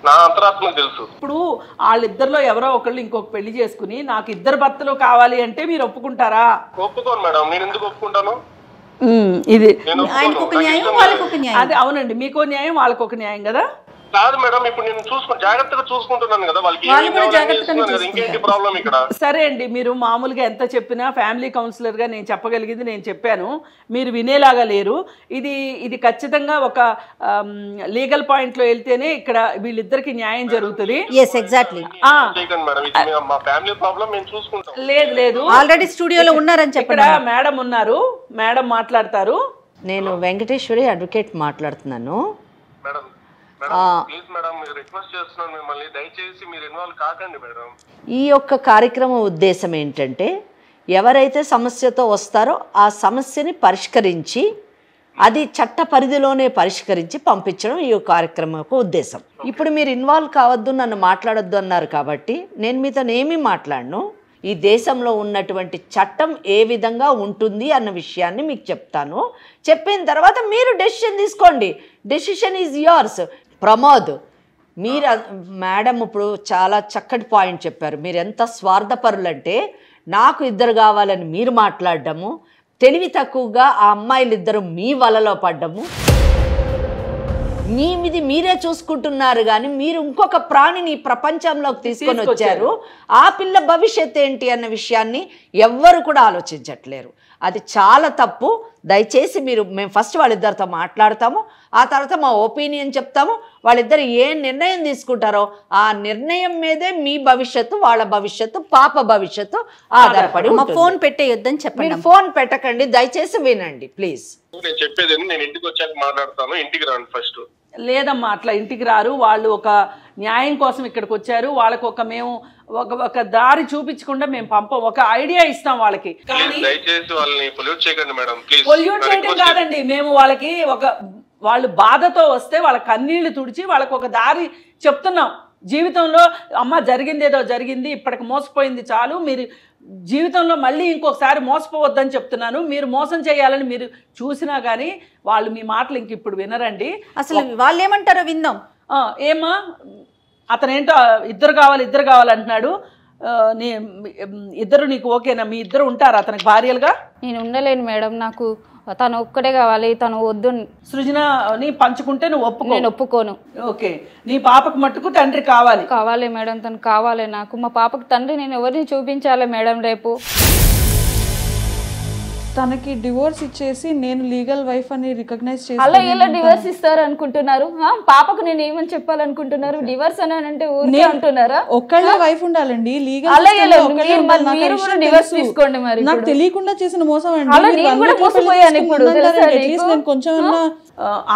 నా అంతరాత్మకు తెలుసు. ఇప్పుడు వాళ్ళిద్దరిలో ఎవరో ఒకళ్ళు ఇంకొక పెళ్లి చేసుకుని నాకు ఇద్దరు భర్తలు కావాలి అంటే మీరు ఒప్పుకుంటారా? ఒప్పుకోను మేడం. నేను ఎందుకు ఒప్పుకుంటాను? ఇది అది అవునండి, మీకో న్యాయం వాళ్ళకొక న్యాయం కదా. కాదు మేడం, ఇప్పుడు నేను జాగ్రత్తగా చూసుకుంటున్నాను కదా, వాళ్ళకి ఇంకేంటి ప్రాబ్లం ఇక్కడ? సరే అండి, మీరు మామూలుగా ఎంత చెప్పినా ఫ్యామిలీ కౌన్సిలర్ గా నేను చెప్పగలిగింది నేను చెప్పాను, మీరు వినేలాగా లేరు. ఇది ఖచ్చితంగా ఒక లీగల్ పాయింట్ లో వెళ్తేనే ఇక్కడ వీళ్ళిద్దరికి న్యాయం జరుగుతుంది. లేదు ఆల్రెడీ స్టూడియోలో ఉన్నారని చెప్పి మేడం ఉన్నారు, మేడం మాట్లాడతారు. నేను వెంకటేశ్వరి అడ్వకేట్ మాట్లాడుతున్నాను. ఈ యొక్క కార్యక్రమం ఉద్దేశం ఏంటంటే, ఎవరైతే సమస్యతో వస్తారో ఆ సమస్యని పరిష్కరించి అది చట్ట పరిధిలోనే పరిష్కరించి పంపించడం ఈ కార్యక్రమం యొక్క ఉద్దేశం. ఇప్పుడు మీరు ఇన్వాల్వ్ కావద్దు, నన్ను మాట్లాడొద్దు అన్నారు కాబట్టి నేను మీతో ఏమీ మాట్లాడను. ఈ దేశంలో ఉన్నటువంటి చట్టం ఏ విధంగా ఉంటుంది అన్న విషయాన్ని మీకు చెప్తాను. చెప్పిన తర్వాత మీరు డెసిషన్ తీసుకోండి. Decision is yours. ప్రమోద్, మీరు మేడం ఇప్పుడు చాలా చక్కటి పాయింట్ చెప్పారు. మీరు ఎంత స్వార్థపరులంటే నాకు ఇద్దరు కావాలని మీరు మాట్లాడడము, తెలివి తక్కువగా ఆ అమ్మాయిలు ఇద్దరు మీ వలలో పడ్డము, మీది మీరే చూసుకుంటున్నారు కానీ మీరు ఇంకొక ప్రాణిని ప్రపంచంలోకి తీసుకొని వచ్చారు. ఆ పిల్ల భవిష్యత్ ఏంటి అన్న విషయాన్ని ఎవ్వరు కూడా ఆలోచించట్లేరు. అది చాలా తప్పు. దయచేసి మేము ఫస్ట్ వాళ్ళిద్దరితో మాట్లాడతాము, ఆ తర్వాత మా ఒపీనియన్ చెప్తాము. వాళ్ళిద్దరు ఏ నిర్ణయం తీసుకుంటారో ఆ నిర్ణయం మీదే మీ భవిష్యత్తు, వాళ్ళ భవిష్యత్తు, పాప భవిష్యత్తు ఆధారపడి ఉంటుంది. ఫోన్ పెట్టేయొద్దని చెప్పండి. మీరు ఫోన్ పెట్టకండి, దయచేసి వినండి ప్లీజ్. నేను చెప్పేది నేను ఇంటికి వచ్చాక మాట్లాడతాను, ఇంటికి రాను ఫస్ట్. లేదమ్మా, అట్లా ఇంటికి రారు. వాళ్ళు ఒక న్యాయం కోసం ఇక్కడికి వచ్చారు. వాళ్ళకు మేము ఒక దారి చూపించకుండా మేము పంపం, ఒక ఐడియా ఇస్తాం వాళ్ళకి. దయచేసి వాళ్ళని పొల్యూట్ చేయకండి మేడం ప్లీజ్. పొల్యూట్ చేయడం కాదండి, మేము వాళ్ళకి వాళ్ళు బాధతో వస్తే వాళ్ళ కన్నీళ్లు తుడిచి వాళ్ళకి ఒక దారి చెప్తున్నాం. జీవితంలో అమ్మ జరిగిందేదో జరిగింది, ఇప్పటికి మోసపోయింది చాలు, మీరు జీవితంలో మళ్ళీ ఇంకొకసారి మోసపోవద్దని చెప్తున్నాను. మీరు మోసం చేయాలని మీరు చూసినా కానీ వాళ్ళు మీ మాటలు ఇంక ఇప్పుడు వినరండి. అసలు వాళ్ళు ఏమంటారో విందాం. ఏమా అతనేంటో ఇద్దరు కావాలి అంటున్నాడు. ఇద్దరు నీకు ఓకేనా? మీ ఇద్దరు ఉంటారా అతనికి భార్యలుగా? నేను ఉండలేను మేడం, నాకు తను ఒక్కడే కావాలి, తను వద్దు. సృజనని పంచుకుంటే నువ్వు ఒప్పుకో? నేను ఒప్పుకోను. ఓకే, నీ పాపకు మట్టుకు తండ్రి కావాలి మేడం, తను కావాలి నాకు. మా పాపకు తండ్రి నేను ఎవరిని చూపించాలి మేడం రేపు? తనకి డివోర్స్ ఇచ్చేసి నేను లీగల్ వైఫ్ అని రికగ్నైజ్ చేసి అలా ఎలా డివోర్స్ ఇస్తారు అనుకుంటున్నారు? పాపకు నేను ఏమని చెప్పాలనుకుంటున్నారు? డివోర్స్ అని అంటే ఊరికే అంటున్నారా? ఒక్కళ్ళే వైఫ్ ఉండాలండి లీగల్. నాకు తెలియకుండా చేసిన మోసం అండి. కొంచెం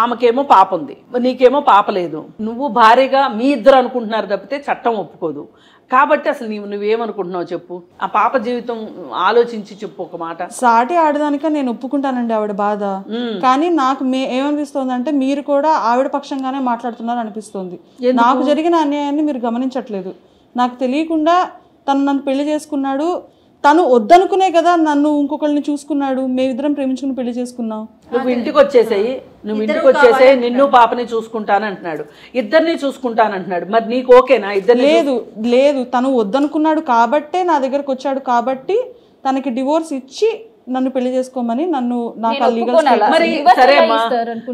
ఆమెకేమో పాప ఉంది, నీకేమో పాప లేదు. నువ్వు భార్యగా మీ ఇద్దరు అనుకుంటున్నారు తప్పితే చట్టం ఒప్పుకోదు. కాబట్టి అసలు నువ్వేమనుకుంటున్నావు చెప్పు? ఆ పాప జీవితం ఆలోచించి చెప్పు ఒక మాట. సాటి ఆడదానిక నేను ఒప్పుకుంటానండి ఆవిడ బాధ, కానీ నాకు ఏమనిపిస్తుంది అంటే మీరు కూడా ఆవిడ పక్షంగానే మాట్లాడుతున్నారు అనిపిస్తుంది. నాకు జరిగిన అన్యాయాన్ని మీరు గమనించట్లేదు. నాకు తెలియకుండా నన్ను పెళ్లి చేసుకున్నాడు, తను వద్దనుకునే కదా నన్ను ఇంకొకరిని చూసుకున్నాడు. మేమిద్దరం ప్రేమించుకుని పెళ్లి చేసుకున్నాం. నువ్వు ఇంటికి వచ్చేసాయి, నిన్ను పాపని చూసుకుంటానంటున్నాడు, ఇద్దరిని చూసుకుంటానంటున్నాడు. మరి నీకు ఓకేనా? ఇద్దరు లేదు తను వద్దనుకున్నాడు కాబట్టే నా దగ్గరకు వచ్చాడు, కాబట్టి తనకి డివోర్స్ ఇచ్చి నన్ను పెళ్లి చేసుకోమని నాకు మరి సరే అమ్మా,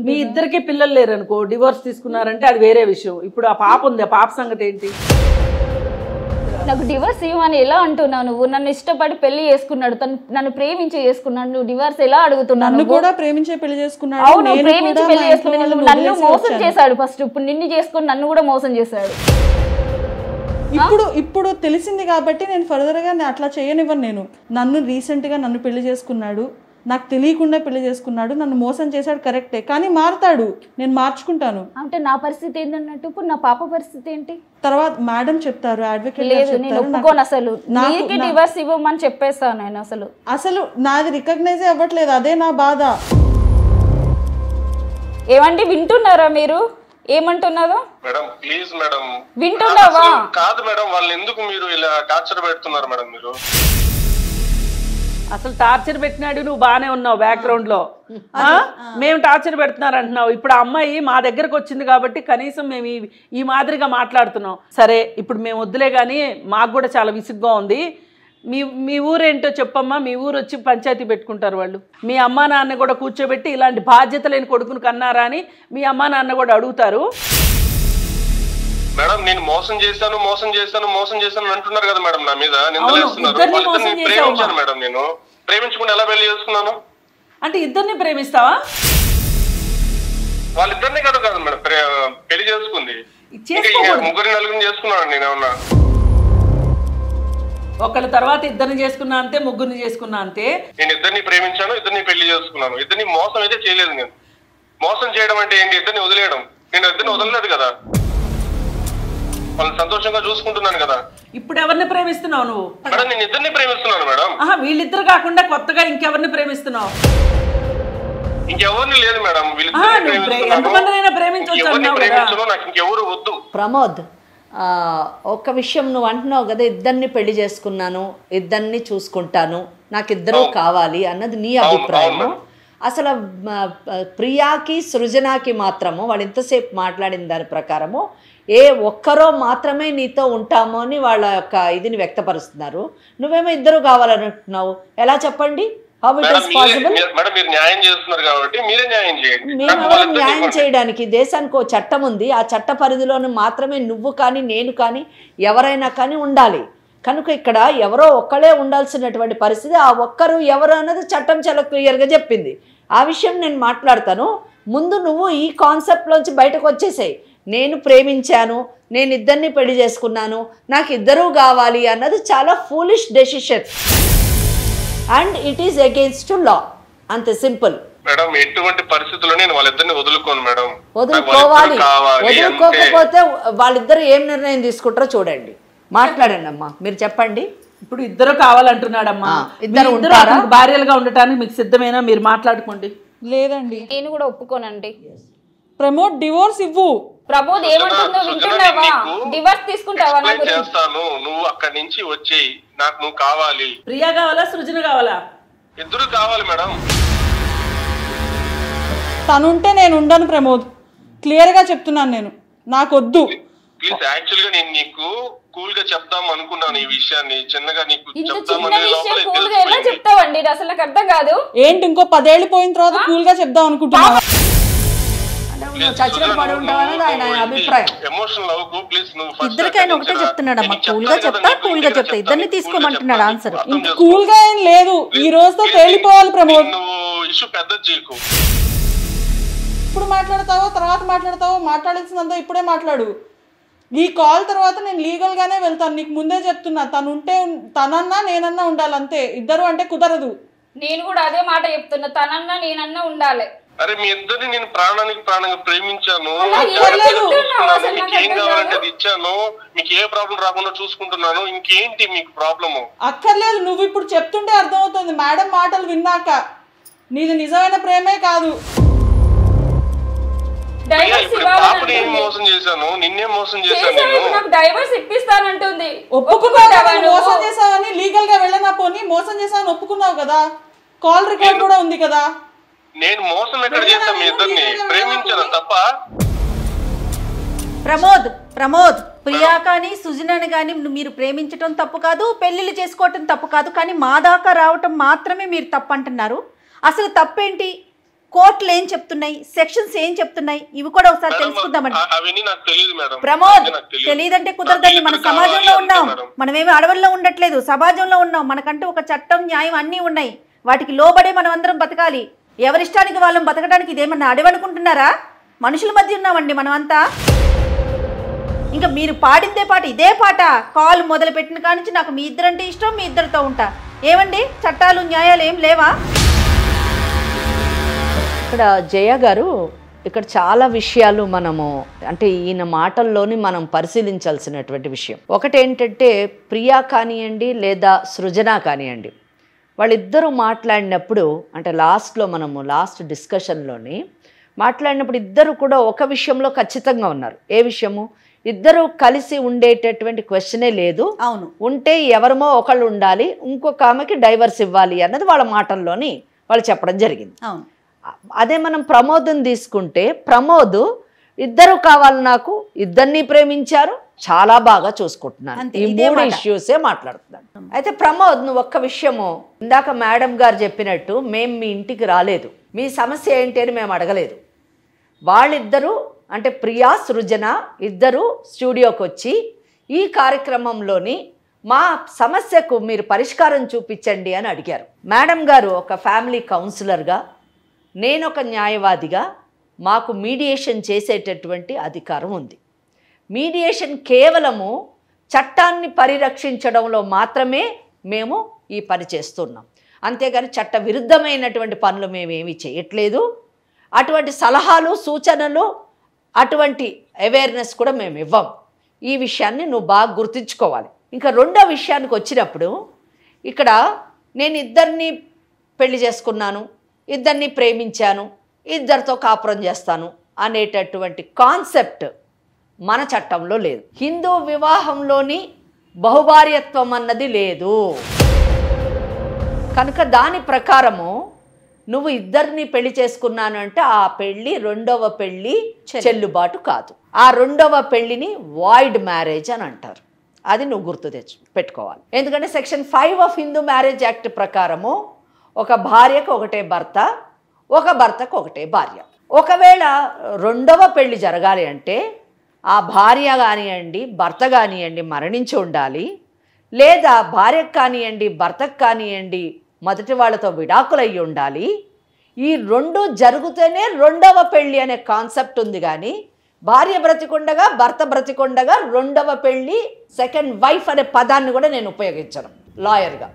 మీ ఇద్దరికి పిల్లలు లేరనుకో, డివోర్స్ తీసుకున్నారంటే అది వేరే విషయం. ఇప్పుడు ఆ పాప ఉంది, ఆ పాప సంగతి ఏంటి? నాకు డివోర్స్ ఇవ్వమని ఎలా అంటున్నావు నువ్వు? నన్ను ఇష్టపడి పెళ్లి చేసుకున్నాడు, నన్ను ప్రేమించి చేసుకున్నాడు, నువ్వు డివోర్స్ ఎలా అడుగుతున్నావు? నన్ను కూడా ప్రేమించే పెళ్లి చేసుకున్నాడు. అవును, ప్రేమించి పెళ్లి చేసుకున్నాడు. నన్ను మోసం చేశాడు ఫస్ట్. ఇప్పుడు నిన్ను చేసుకుని నన్ను కూడా మోసం చేశాడు. ఇప్పుడు తెలిసింది కాబట్టి నేను ఫర్దర్ గా అట్లా చేయనివ్వను. నన్ను రీసెంట్ గా నన్ను పెళ్లి చేసుకున్నాడు, నాకు తెలియకుండా పెళ్లి చేసుకున్నాడు, నన్ను మోసం చేశాడు కరెక్టే, కానీ మారుతాడు, నేను మార్చుకుంటాను. అంటే నా పరిస్థితి ఏంటన్నట్టు ఇప్పుడు నా పాప పరిస్థితి ఏంటి? తర్వాత మేడం చెప్తారు, అడ్వకేట్ లేదు నేను ఒప్పుకోను. అసలు నీకు డివోర్స్ ఇవ్వమని చెప్పేస్తాను నేను. అసలు నాది రికగ్నైజ్ అవ్వట్లేదు, అదే నా బాధ. ఏమండి వింటున్నారా మీరు? ఏమంటున్నారో మేడం ప్లీజ్ మేడం. వింటున్నావా? కాదు మేడం, వాళ్ళని ఎందుకు మీరు ఇలా టార్చర్ పెడుతున్నారు మేడం? మీరు అసలు టార్చర్ పెట్టినాడు, నువ్వు బాగానే ఉన్నావు బ్యాక్గ్రౌండ్ లో. మేము టార్చర్ పెడుతున్నారు అంటున్నావు. ఇప్పుడు ఆ అమ్మాయి మా దగ్గరకు వచ్చింది కాబట్టి కనీసం మేము ఈ మాదిరిగా మాట్లాడుతున్నాం. సరే ఇప్పుడు మేము వద్దులే కానీ మాకు కూడా చాలా విసుగ్గా ఉంది. మీ ఊరేంటో చెప్పమ్మా. మీ ఊరు వచ్చి పంచాయతీ పెట్టుకుంటారు వాళ్ళు. మీ అమ్మా నాన్న కూడా కూర్చోబెట్టి ఇలాంటి బాధ్యత లేని కొడుకును కన్నారా అని మీ అమ్మా నాన్న కూడా అడుగుతారు. మేడం నేను మోసం చేశాను అంటున్నారు కదా మేడం, నా మీద నిందలేస్తున్నారు. ప్రేమించాను మేడం, నేను ప్రేమించకుండా ఎలా పెళ్లి చేసుకున్నాను? అంటే ఇద్దరిని ప్రేమిస్తావా? వాళ్ళిద్దరిని కాదు మేడం పెళ్లి చేసుకుంది, ముగ్గురు నలుగురిని చేసుకున్నాను నేను. ఏమన్నా ఒకళ్ళ తర్వాత ఇద్దరిని చేసుకున్నా అంతే, ముగ్గురిని చేసుకున్నా అంతే. నేను ఇద్దరిని ప్రేమించాను, ఇద్దరిని పెళ్లి చేసుకున్నాను. ఇద్దరిని మోసం అయితే చేయలేదు. నేను మోసం చేయడం అంటే ఏంటి? ఇద్దరిని వదిలేయడం. నేను ఇద్దరిని వదలలేదు కదా, వాళ్ళని సంతోషంగా చూసుకుంటున్నాను కదా. ఇప్పుడు ఎవరిని ప్రేమిస్తున్నావు నువ్వు? మేడం నేను ఇద్దరిని ప్రేమిస్తున్నాను మేడం. వీళ్ళిద్దరు కాకుండా కొత్తగా ఇంకెవరిని ప్రేమిస్తున్నావు? ఇంకెవరిని లేదు మేడం, ఎంతమందినైనా ప్రేమించవచ్చు. నాకు ఇంకెవరు వద్దు. ప్రమోద్, ఒక విషయం నువ్వు అంటున్నావు కదా, ఇద్దరిని పెళ్లి చేసుకున్నాను, ఇద్దరిని చూసుకుంటాను, నాకు ఇద్దరు కావాలి అన్నది నీ అభిప్రాయము. అసలు ప్రియాకి సృజనాకి మాత్రము వాళ్ళు ఇంతసేపు మాట్లాడిన దాని ప్రకారము ఏ ఒక్కరో మాత్రమే నీతో ఉంటామో అని వాళ్ళ యొక్క ఇదిని వ్యక్తపరుస్తున్నారు. నువ్వేమో ఇద్దరు కావాలంటున్నావు, ఎలా చెప్పండి? How it is possible? మీరు న్యాయం చేస్తున్నారు కాబట్టి మీరే న్యాయం చేయండి. మేమెవరం న్యాయం చేయడానికి? దేశానికి ఓ చట్టం ఉంది, ఆ చట్ట పరిధిలోనే మాత్రమే నువ్వు కానీ నేను కానీ ఎవరైనా కానీ ఉండాలి. కనుక ఇక్కడ ఎవరో ఒక్కడే ఉండాల్సినటువంటి పరిస్థితి. ఆ ఒక్కరు ఎవరు అన్నది చట్టం చాలా క్లియర్గా చెప్పింది. ఆ విషయం నేను మాట్లాడతాను. ముందు నువ్వు ఈ కాన్సెప్ట్లోంచి బయటకు వచ్చేసాయి. నేను ప్రేమించాను, నేను ఇద్దరిని పెళ్లి చేసుకున్నాను, నాకు ఇద్దరూ కావాలి అన్నది చాలా foolish decision and it is against law. అంతే సింపుల్. మేడం ఎటువంటి పరిస్థితుల్లో నేను వాళ్ళిద్దరిని వదులుకోను మేడం. వదులుకోవాలి. వదులుకోకపోతే వాళ్ళిద్దరు ఏం నిర్ణయం తీసుకుంటారో చూడండి. మాట్లాడండి అమ్మా, మీరు చెప్పండి. ఇప్పుడు ఇద్దరు కావాలంటున్నాడమ్మా. ఇద్దరు భార్యలుగా ఉండటానికి మీకు సిద్ధమేనా? మీరు మాట్లాడుకోండి. లేదండి, నేను కూడా ఒప్పుకోనండి. ప్రమోద్ డివోర్స్ ఇవ్వు. ప్రమోద్ ఏమంటుందో వింటున్నావా? డివోర్స్ తీసుకుంటావా? చేస్తాను, నువ్వు అక్కడి నుంచి వచ్చేయి. నాకు నువ్వు కావాలి. ప్రియా కావాలా, సృజన కావాలా? ఇద్దరు కావాలి మేడం. తనుంటే నేను ఉండను ప్రమోద్, క్లియర్గా చెప్తున్నాను. నేను నాకొద్దు. ప్లీజ్, యాక్చువల్ గా నేను నీకు కూల్ గా చెప్దాం అనుకున్నాను ఈ విషయాన్ని. చిన్నగా నీకు చెప్తావండి, అసలు నాకు అర్థం కాదు. ఏంటి ఇంకో 10 ఏళ్ళు పోయిన తర్వాత కూల్ గా చెప్దాం అనుకుంటున్నాను. ఇద్దరికైనా ఒకటే చెప్తున్నాడమ్మా, కూల్ గా చెప్తా ఇద్దరిని తీసుకోమంటున్నాడు ఆన్సర్. కూల్ గా ఏం లేదు, ఈ రోజుతో తేలిపోవాలి ప్రమోద్. ఇష్యూ పెద్ద చేయకు. ఇప్పుడు మాట్లాడతావో తర్వాత మాట్లాడతావో, మాట్లాడాల్సిందంతా ఇప్పుడే మాట్లాడు. ఈ కాల్ తర్వాత నేను లీగల్ గానే వెళ్తాను. నీకు ముందే చెప్తున్నా, తనన్నా నేనన్నా ఉండాలి అంతే. ఇద్దరు అంటే కుదరదు. నేను కూడా అదే మాట చెప్తున్నా, తనన్నా నేనన్నా ఉండాలి. అరే మీ ఇద్దరిని నేను ప్రాణానికి ప్రాణంగా ప్రేమించాను. మీకు ఏం కావాలంటే అది ఇచ్చాను. మీకు ఏ ప్రాబ్లం రాకుండా చూసుకుంటున్నాను. ఇంకేంటి మీకు ప్రాబ్లము? అక్కర్లేదు, నువ్వు ఇప్పుడు చెప్తుంటే అర్థమవుతుంది. మేడం మాటలు విన్నాక నీది నిజమైన ప్రేమే కాదు. మోసం చేశాను, నిన్నే మోసం చేశాను. ఇప్పిస్తానంటుంది. మోసం చేసావని లీగల్ గా వెళ్ళనా? పోనీ మోసం చేసావని ఒప్పుకున్నావు కదా, కాల్ రికార్డ్ కూడా ఉంది కదా. నేను మోసం ఎక్కడ చేశాను? మీ ఇద్దరిని ప్రేమించాను తప్ప. ప్రమోద్ ప్రియా కానీ సుజనని కానీ మీరు ప్రేమించటం తప్పు కాదు, పెళ్లిళ్ళు చేసుకోవటం తప్పు కాదు. కానీ మా దాకా రావటం మాత్రమే మీరు తప్పు అంటున్నారు. అసలు తప్పేంటి? కోర్టులు ఏం చెప్తున్నాయి, సెక్షన్స్ ఏం చెప్తున్నాయి, ఇవి కూడా ఒకసారి తెలుసుకుందామండి. ప్రమోద్ తెలియదంటే కుదరదండి. మన సమాజంలో ఉన్నాం, మనమేమి అడవుల్లో ఉండట్లేదు, సమాజంలో ఉన్నాం. మనకంటూ ఒక చట్టం, న్యాయం అన్నీ ఉన్నాయి. వాటికి లోబడే మనం అందరం బతకాలి. ఎవరిష్టానికి వాళ్ళని బతకడానికి ఇదేమన్నా అడవి అనుకుంటున్నారా? మనుషుల మధ్య ఉన్నామండి మనమంతా. ఇంకా మీరు పాడిందే పాట, ఇదే పాట. కాల్ మొదలు పెట్టిన కాడి నుంచి నాకు మీ ఇద్దరంటే ఇష్టం, మీ ఇద్దరితో ఉంటా. ఏమండి, చట్టాలు న్యాయాలు ఏం లేవా? ఇక్కడ జయ గారు, ఇక్కడ చాలా విషయాలు మనము అంటే ఈయన మాటల్లోని మనం పరిశీలించాల్సినటువంటి విషయం. ఒకటేంటంటే ప్రియా కానివ్వండి లేదా సృజన కానివ్వండి, వాళ్ళిద్దరూ మాట్లాడినప్పుడు అంటే లాస్ట్ డిస్కషన్లోని మాట్లాడినప్పుడు ఇద్దరు కూడా ఒక విషయంలో ఖచ్చితంగా ఉన్నారు. ఏ విషయము? ఇద్దరు కలిసి ఉండేటటువంటి క్వశ్చనే లేదు. అవును, ఉంటే ఎవరమో ఒకళ్ళు ఉండాలి, ఇంకొక ఆమెకి డైవర్స్ ఇవ్వాలి అన్నది వాళ్ళ మాటల్లోని వాళ్ళు చెప్పడం జరిగింది. అవును. అదే మనం ప్రమోద్ని తీసుకుంటే, ప్రమోద్ ఇద్దరు కావాలి, నాకు ఇద్దరిని ప్రేమించారు, చాలా బాగా చూసుకుంటున్నాను, ఈ 3 ఇష్యూసే మాట్లాడుతున్నాను. అయితే ప్రమోద్, నువ్వు ఒక్క విషయము, ఇందాక మేడం గారు చెప్పినట్టు మేము మీ ఇంటికి రాలేదు, మీ సమస్య ఏంటి అని మేము అడగలేదు. వాళ్ళిద్దరూ అంటే ప్రియా సృజన ఇద్దరు స్టూడియోకి వచ్చి ఈ కార్యక్రమంలోని మా సమస్యకు మీరు పరిష్కారం చూపించండి అని అడిగారు. మేడం గారు ఒక ఫ్యామిలీ కౌన్సిలర్గా, నేను ఒక న్యాయవాదిగా మాకు మీడియేషన్ చేసేటటువంటి అధికారం ఉంది. మీడియేషన్ కేవలము చట్టాన్ని పరిరక్షించడంలో మాత్రమే మేము ఈ పని చేస్తున్నాం, అంతేగాని చట్ట విరుద్ధమైనటువంటి పనులు మేమేమీ చేయట్లేదు. అటువంటి సలహాలు సూచనలు అటువంటి అవేర్నెస్ కూడా మేము ఇవ్వం. ఈ విషయాన్ని నువ్వు బాగా గుర్తుంచుకోవాలి. ఇంకా రెండో విషయానికి వచ్చినప్పుడు, ఇక్కడ నేను ఇద్దరిని పెళ్లి చేసుకున్నాను, ఇద్దరిని ప్రేమించాను, ఇద్దరితో కాపురం చేస్తాను అనేటటువంటి కాన్సెప్ట్ మన చట్టంలో లేదు. హిందూ వివాహంలోని బహుభార్యత్వం అన్నది లేదు. కనుక దాని ప్రకారము నువ్వు ఇద్దరిని పెళ్లి చేసుకున్నాను అంటే ఆ పెళ్లి రెండవ పెళ్లి చెల్లుబాటు కాదు. ఆ రెండవ పెళ్లిని వాయిడ్ మ్యారేజ్ అని అంటారు. అది నువ్వు గుర్తు పెట్టుకోవాలి. ఎందుకంటే section 5 of Hindu marriage act ప్రకారము ఒక భార్యకు ఒకటే భర్త, ఒక భర్తకు ఒకటే భార్య. ఒకవేళ రెండవ పెళ్లి జరగాలి అంటే ఆ భార్య కానివ్వండి, భర్త కానివ్వండి మరణించి ఉండాలి, లేదా భార్యకు కానివ్వండి, భర్తకు కానివ్వండి మొదటి వాళ్ళతో విడాకులయ్యి ఉండాలి. ఈ రెండు జరిగితేనే రెండవ పెళ్ళి అనే కాన్సెప్ట్ ఉంది. కానీ భార్య బ్రతికుండగా, భర్త బ్రతికుండగా రెండవ పెళ్ళి, సెకండ్ వైఫ్ అనే పదాన్ని కూడా నేను ఉపయోగించను లాయర్గా.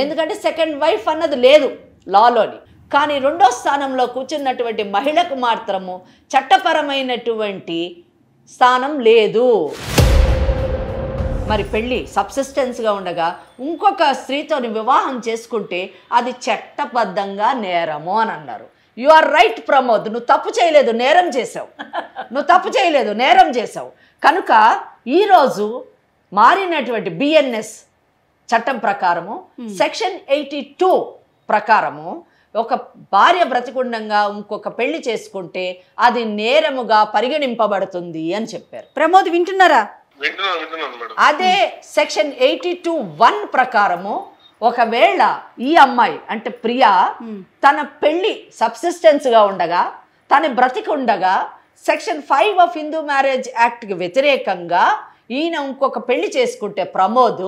ఎందుకంటే సెకండ్ వైఫ్ అన్నది లేదు లాలోని. కానీ రెండో స్థానంలో కూర్చున్నటువంటి మహిళకు మాత్రము చట్టపరమైనటువంటి స్థానం లేదు. మరి పెళ్ళి సబ్సిస్టెన్స్గా ఉండగా ఇంకొక స్త్రీతో వివాహం చేసుకుంటే అది చట్టబద్ధంగా నేరము అని అన్నారు. యు ఆర్ రైట్ ప్రమోద్, నువ్వు తప్పు చేయలేదు, నేరం చేసావు. నువ్వు తప్పు చేయలేదు, నేరం చేసావు. కనుక ఈరోజు మారినటువంటి బిఎన్ఎస్ చట్టం ప్రకారము సెక్షన్ 82 ప్రకారము ఒక భార్య బ్రతికుండంగా ఇంకొక పెళ్లి చేసుకుంటే అది నేరముగా పరిగణింపబడుతుంది అని చెప్పారు. ప్రమోద్ వింటున్నారా? అదే సెక్షన్ 82(1) ప్రకారము ఒకవేళ ఈ అమ్మాయి అంటే ప్రియా తన పెళ్లి సబ్సిస్టెన్స్గా ఉండగా, తన బ్రతికి ఉండగా సెక్షన్ 5 ఆఫ్ హిందూ మ్యారేజ్ యాక్ట్కి వ్యతిరేకంగా ఈయన ఇంకొక పెళ్లి చేసుకుంటే ప్రమోద్,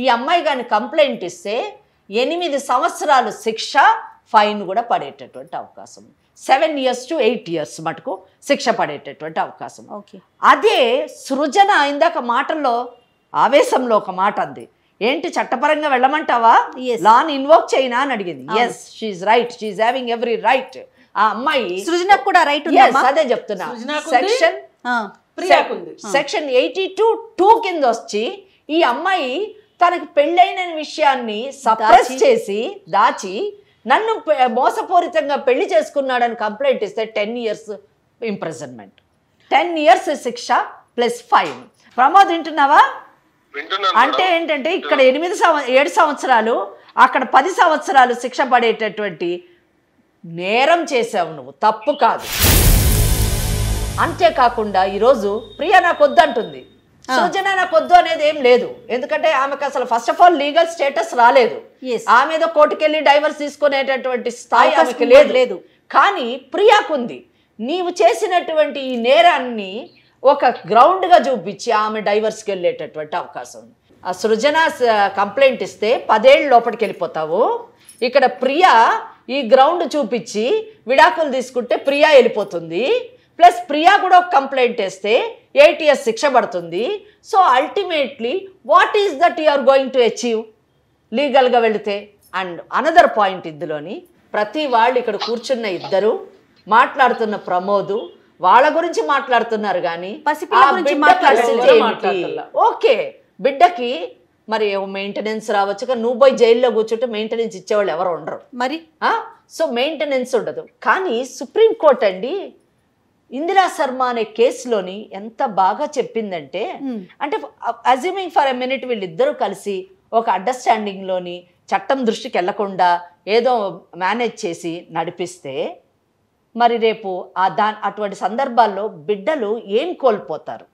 ఈ అమ్మాయి కానీ కంప్లైంట్ ఇస్తే 8 సంవత్సరాలు శిక్ష, ఫైన్ కూడా పడేటటువంటి అవకాశం. 7 years to 8 years మటుకు శిక్ష పడేటటువంటి అవకాశం. అదే సృజన ఇందాక మాటల్లో ఆవేశంలో ఒక మాట అంది, ఏంటి చట్టపరంగా వెళ్ళమంటావా, లాని ఇన్వోక్ చేయనా అని అడిగింది. Yes, she's right, she's having every right. ఆ అమ్మాయి సృజనకు కూడా రైట్ ఉంది. అదే చెప్తున్నా. సెక్షన్ 82(2) కింద వచ్చి ఈ అమ్మాయి తనకి పెళ్ళైన విషయాన్ని సప్రెస్ చేసి దాచి నన్ను మోసపూరితంగా పెళ్లి చేసుకున్నాడని కంప్లైంట్ ఇస్తే 10 years ఇంప్రిజన్మెంట్, 10 years శిక్ష ప్లస్ ఫైన్. ప్రమోద్ వింటున్నావా? అంటే ఏంటంటే ఇక్కడ 7 సంవత్సరాలు, అక్కడ 10 సంవత్సరాలు శిక్ష పడేటటువంటి నేరం చేసావు నువ్వు, తప్పు కాదు. అంతేకాకుండా ఈరోజు ప్రియా నాకు వద్దంటుంది, సృజన నాకు వద్దు అనేది ఏం లేదు. ఎందుకంటే ఆమెకు అసలు first of all legal status రాలేదు. ఆమె ఏదో కోర్టుకెళ్ళి డైవర్స్ తీసుకునేటటువంటి స్థాయి ఆమెకు లేదు. కానీ ప్రియాకుంది. నీవు చేసినటువంటి ఈ నేరాన్ని ఒక గ్రౌండ్గా చూపించి ఆమె డైవర్స్కి వెళ్ళేటటువంటి అవకాశం ఉంది. ఆ సృజన కంప్లైంట్ ఇస్తే 10 ఏళ్ళ లోపలికి వెళ్ళిపోతావు. ఇక్కడ ప్రియా ఈ గ్రౌండ్ చూపించి విడాకులు తీసుకుంటే ప్రియా వెళ్ళిపోతుంది. ప్లస్ ప్రియా కూడా ఒక కంప్లైంట్ వేస్తే 8 years శిక్ష పడుతుంది. So ultimately what is that you are going to achieve లీగల్గా వెళితే? అండ్ అనదర్ పాయింట్, ఇందులోని ప్రతి వాళ్ళు ఇక్కడ కూర్చున్న ఇద్దరు మాట్లాడుతున్న ప్రమోదు వాళ్ళ గురించి మాట్లాడుతున్నారు కానీ ఓకే బిడ్డకి మరి మెయింటెనెన్స్ రావచ్చు. నువ్వు పోయి జైల్లో కూర్చుంటే మెయింటెనెన్స్ ఇచ్చేవాళ్ళు ఎవరు ఉండరు మరి. సో మెయింటెనెన్స్ ఉండదు. కానీ సుప్రీంకోర్టు అండి ఇందిరా శర్మ అనే కేసులోని ఎంత బాగా చెప్పిందంటే, అంటే అజ్యూమింగ్ ఫర్ ఎ మినిట్ వీళ్ళిద్దరూ కలిసి ఒక అండర్స్టాండింగ్లోని చట్టం దృష్టికి వెళ్లకుండా ఏదో మేనేజ్ చేసి నడిపిస్తే మరి రేపు అటువంటి సందర్భాల్లో బిడ్డలు ఏం కోల్పోతారు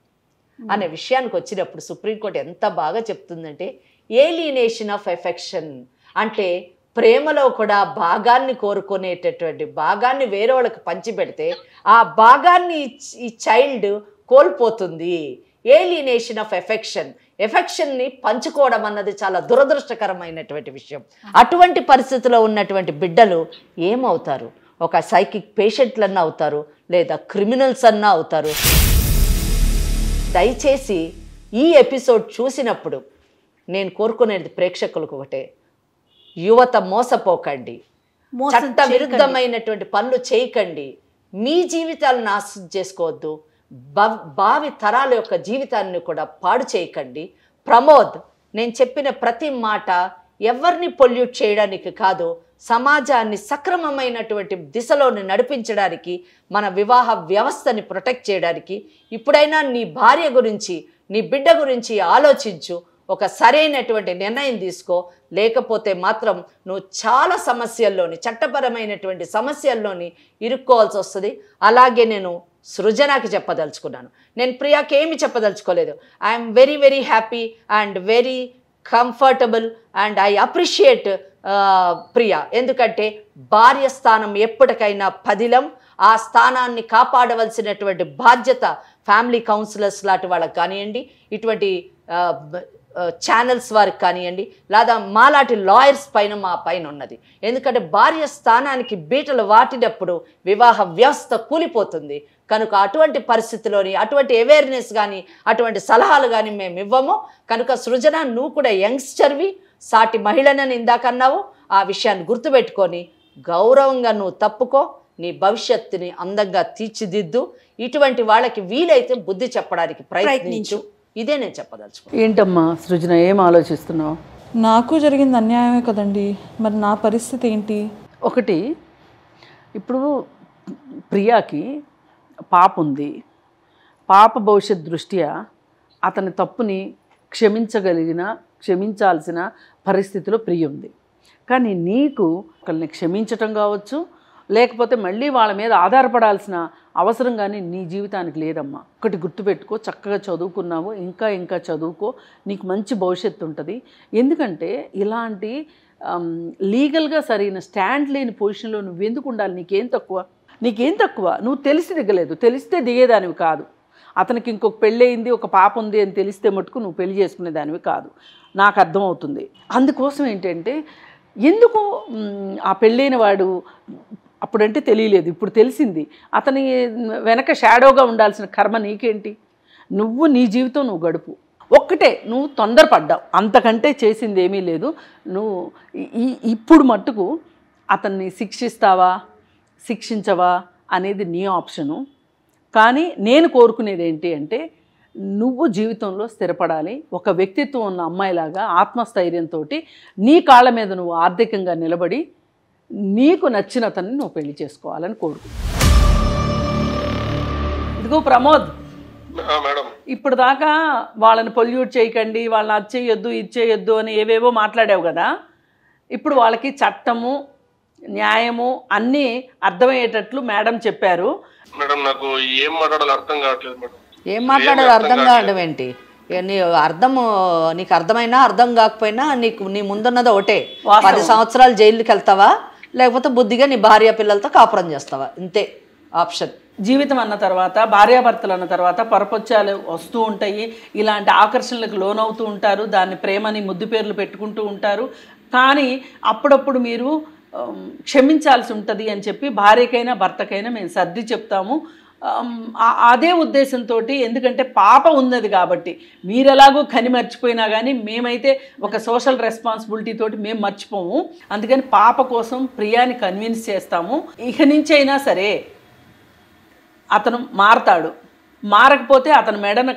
అనే విషయానికి వచ్చినప్పుడు సుప్రీంకోర్టు ఎంత బాగా చెప్తుందంటే, ఏలినేషన్ ఆఫ్ ఎఫెక్షన్ అంటే ప్రేమలో కూడా భాగాన్ని కోరుకునేటటువంటి భాగాన్ని వేరే వాళ్ళకి పంచిపెడితే ఆ భాగాన్ని ఈ చైల్డ్ కోల్పోతుంది. ఏలినేషన్ ఆఫ్ ఎఫెక్షన్ని పంచుకోవడం అన్నది చాలా దురదృష్టకరమైనటువంటి విషయం. అటువంటి పరిస్థితిలో ఉన్నటువంటి బిడ్డలు ఏమవుతారు? ఒక సైకిక్ పేషెంట్లన్నా అవుతారు, లేదా క్రిమినల్స్ అన్నా అవుతారు. దయచేసి ఈ ఎపిసోడ్ చూసినప్పుడు నేను కోరుకునేది ప్రేక్షకులకు ఒకటే, యువత మోసపోకండి, చట్ట విరుద్ధమైనటువంటి పనులు చేయకండి, మీ జీవితాలను నాశనం చేసుకోవద్దు, భావి తరాల యొక్క జీవితాన్ని కూడా పాడు చేయకండి. ప్రమోద్, నేను చెప్పిన ప్రతి మాట ఎవరిని పొల్యూట్ చేయడానికి కాదు, సమాజాన్ని సక్రమమైనటువంటి దిశలోని నడిపించడానికి, మన వివాహ వ్యవస్థని ప్రొటెక్ట్ చేయడానికి. ఇప్పుడైనా నీ భార్య గురించి, నీ బిడ్డ గురించి ఆలోచించు. ఒక సరైనటువంటి నిర్ణయం తీసుకో. లేకపోతే మాత్రం నువ్వు చాలా సమస్యల్లోని, చట్టపరమైనటువంటి సమస్యల్లోని ఇరుక్కోవాల్సి వస్తుంది. అలాగే నేను సృజనకి చెప్పదలుచుకున్నాను, నేను ప్రియాకి ఏమి చెప్పదలుచుకోలేదు. I'm very very happy and very comfortable and I appreciate Priya. ఎందుకంటే భార్య స్థానం ఎప్పటికైనా పదిలం. ఆ స్థానాన్ని కాపాడవలసినటువంటి బాధ్యత ఫ్యామిలీ కౌన్సిలర్స్ లాంటి వాళ్ళకి కానివ్వండి, ఇటువంటి ఛానల్స్ వారికి కానివ్వండి, లేదా మాలాంటి లాయర్స్ పైన మా పైన ఉన్నది. ఎందుకంటే భార్య స్థానానికి బీటలు వాటినప్పుడు వివాహ వ్యవస్థ కూలిపోతుంది. కనుక అటువంటి పరిస్థితిలోని అటువంటి అవేర్నెస్ కానీ అటువంటి సలహాలు కానీ మేము ఇవ్వము. కనుక సృజన, నువ్వు కూడా యంగ్స్టర్వి, సాటి మహిళనని ఇందాకన్నావు. ఆ విషయాన్ని గుర్తుపెట్టుకొని గౌరవంగా నువ్వు తప్పుకో, నీ భవిష్యత్తుని అందంగా తీర్చిదిద్దు. ఇటువంటి వాళ్ళకి వీలైతే బుద్ధి చెప్పడానికి ప్రయత్నించు. ఇదే నేను చెప్పదలుచుకున్నాను. ఏంటమ్మా సృజన, ఏం ఆలోచిస్తున్నావు? నాకు జరిగింది అన్యాయమే కదండి, మరి నా పరిస్థితి ఏంటి? ఒకటి, ఇప్పుడు ప్రియాకి పాప ఉంది. పాప భవిష్యత్ దృష్ట్యా అతని తప్పుని క్షమించాల్సిన పరిస్థితిలో ప్రియ ఉంది. కానీ నీకు ఒకరిని క్షమించటం కావచ్చు, లేకపోతే మళ్ళీ వాళ్ళ మీద ఆధారపడాల్సిన అవసరం కానీ నీ జీవితానికి లేదమ్మా. ఒకటి గుర్తుపెట్టుకో, చక్కగా చదువుకున్నావు, ఇంకా చదువుకో, నీకు మంచి భవిష్యత్తు ఉంటుంది. ఎందుకంటే ఇలాంటి లీగల్గా సరైన స్టాండ్ లేని పొజిషన్లో నువ్వెందుకు ఉండాలి? నీకేం తక్కువ? నువ్వు తెలిసి దిగలేదు, తెలిస్తే దిగేదానివి కాదు. అతనికి ఇంకొక పెళ్ళి అయింది, ఒక పాప ఉంది అని తెలిస్తే మటుకు నువ్వు పెళ్లి చేసుకునేదానివి కాదు, నాకు అర్థమవుతుంది. అందుకోసం ఏంటంటే, ఎందుకు ఆ పెళ్ళైన వాడు అప్పుడంటే తెలియలేదు, ఇప్పుడు తెలిసింది. అతని వెనక షాడోగా ఉండాల్సిన కర్మ నీకేంటి? నువ్వు నీ జీవితం నువ్వు గడుపు. ఒక్కటే, నువ్వు తొందరపడ్డావు, అంతకంటే చేసింది ఏమీ లేదు. నువ్వు ఇప్పుడు మట్టుకు అతన్ని శిక్షించవా అనేది నీ ఆప్షను. కానీ నేను కోరుకునేది ఏంటి అంటే, నువ్వు జీవితంలో స్థిరపడాలి. ఒక వ్యక్తిత్వం ఉన్న అమ్మాయిలాగా ఆత్మస్థైర్యంతో నీ కాళ్ళ మీద నువ్వు ఆర్థికంగా నిలబడి నీకు నచ్చిన అతన్ని నువ్వు పెళ్లి చేసుకోవాలని కోరుకుంటున్నాను. ఇదిగో ప్రమోద్, ఇప్పుడు దాకా వాళ్ళని పొల్యూట్ చేయకండి, వాళ్ళని అది చేయొద్దు ఇది చేయొద్దు అని ఏవేవో మాట్లాడావు కదా. ఇప్పుడు వాళ్ళకి చట్టము న్యాయము అన్నీ అర్థమయ్యేటట్లు మేడం చెప్పారు. మేడం నాకు ఏం మాట్లాడాలో అర్థం కావట్లేదు మేడం. ఏం మాట్లాడాలో అర్థం కావడం ఏంటి? నీకు అర్థమైనా అర్థం కాకపోయినా నీ ముందున్నది ఒకటే, 10 సంవత్సరాలు జైలుకి వెళ్తావా, లేకపోతే బుద్ధిగా నీ భార్య పిల్లలతో కాపురం చేస్తావా, ఇంతే ఆప్షన్. జీవితం అన్న తర్వాత, భార్యాభర్తలు అన్న తర్వాత పరపొచ్చాలు వస్తూ ఉంటాయి, ఇలాంటి ఆకర్షణలకు లోనవుతూ ఉంటారు, దాన్ని ప్రేమని ముద్దు పేర్లు పెట్టుకుంటూ ఉంటారు. కానీ అప్పుడప్పుడు మీరు క్షమించాల్సి ఉంటుంది అని చెప్పి భార్యకైనా భర్తకైనా మేము సర్ది చెప్తాము. అదే ఉద్దేశంతో, ఎందుకంటే పాప ఉన్నది కాబట్టి, మీరు ఎలాగో కని మర్చిపోయినా కానీ మేమైతే ఒక సోషల్ రెస్పాన్సిబిలిటీ తోటి మేము మర్చిపోము. అందుకని పాప కోసం ప్రియాని కన్విన్స్ చేస్తాము. ఇక నుంచి అయినా సరే అతను మారతాడు, మారకపోతే అతని మెడన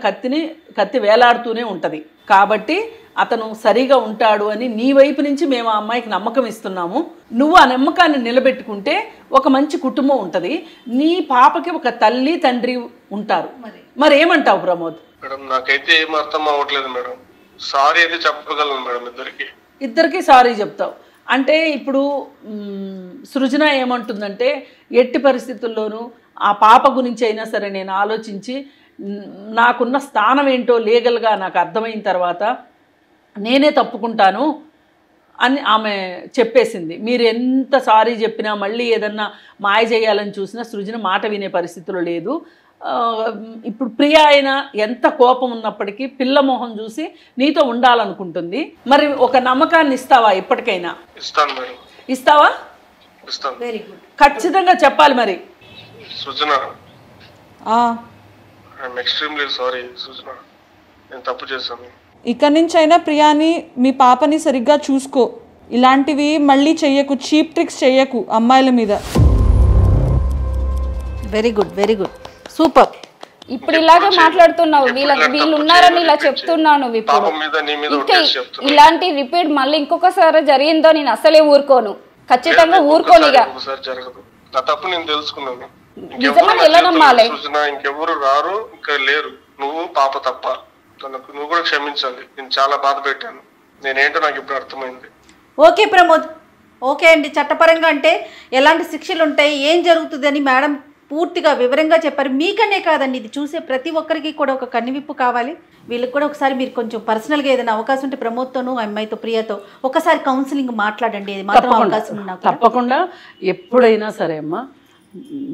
కత్తి వేలాడుతూనే ఉంటుంది. కాబట్టి అతను సరిగా ఉంటాడు అని నీ వైపు నుంచి మేము ఆ అమ్మాయికి నమ్మకం ఇస్తున్నాము. నువ్వు ఆ నమ్మకాన్ని నిలబెట్టుకుంటే ఒక మంచి కుటుంబం ఉంటుంది, నీ పాపకి ఒక తల్లి తండ్రి ఉంటారు. మరి ఏమంటావు ప్రమోద్? మేడం నాకైతే ఏం అర్థం అవ్వట్లేదు మేడం. సారీ అయితే చెప్పగలను మేడం, ఇద్దరికి సారీ చెప్తావు అంటే. ఇప్పుడు సృజన ఏమంటుందంటే, ఎట్టి పరిస్థితుల్లోనూ ఆ పాప గురించి అయినా సరే నేను ఆలోచించి నాకున్న స్థానం ఏంటో లీగల్గా నాకు అర్థమైన తర్వాత నేనే తప్పుకుంటాను అని ఆమె చెప్పేసింది. మీరు ఎంత సారీ చెప్పినా మళ్ళీ ఏదన్నా మాయ చేయాలని చూసినా సృజన మాట వినే పరిస్థితిలో లేదు. ఇప్పుడు ప్రియ అయినా ఎంత కోపం ఉన్నప్పటికీ పిల్ల మొహం చూసి నీతో ఉండాలనుకుంటుంది. మరి ఒక నమ్మకాన్ని ఇస్తావా? ఇప్పటికైనా ఇస్తావా? వెరీ గుడ్, ఖచ్చితంగా చెప్పాలి. మరి సృజన, ఐఎమ్ ఎక్స్ట్రీమ్లీ సారీ సృజన, నేను తప్పు చేశాను. ఇక్కడి నుంచి అయినా ప్రియాని, మీ పాపని సరిగ్గా చూసుకో. ఇలాంటివి మళ్ళీ చెయ్యకు, చీప్ ట్రిక్స్ చెయ్యకు అమ్మాయిల మీద. Very good, very good, super. ఇప్పుడు ఇలాగే మాట్లాడుతున్నావు, వీళ్ళు ఉన్నారని ఇలా చెప్తున్నాను. ఇప్పుడు ఇలాంటి రిపీట్ మళ్ళీ ఇంకొకసారి జరిగిందో నేను అసలే ఊరుకోను, ఖచ్చితంగా ఊరుకోను. నిజమని ఎలా నమ్మాలి? ఇంకెవరు రారు, ఇంకా లేరు, నువ్వు పాప తప్ప. చెప్తాను. నువ్వు కూడా క్షమించాలి, నేను చాలా బాధ పెట్టాను. నేనేంటో నాకు ఇప్పుడు అర్థమైంది. ఓకే ప్రమోద్, ఓకే అండి. చట్టపరంగా అంటే ఎలాంటి శిక్షలు ఉంటాయి, ఏం జరుగుతుంది అని మేడం పూర్తిగా వివరంగా చెప్పారు. మీకనే కాదండి, ఇది చూసే ప్రతి ఒక్కరికి కూడా ఒక కన్నువిప్పు కావాలి. వీళ్ళకి కూడా ఒకసారి మీరు కొంచెం పర్సనల్గా ఏదైనా అవకాశం ఉంటే ప్రమోద్తోనూ, అమ్మాయితో, ప్రియతో ఒకసారి కౌన్సిలింగ్ మాట్లాడండి. ఇది మాత్రం అవకాశం ఉన్నా తప్పకుండా ఎప్పుడైనా సరే అమ్మా,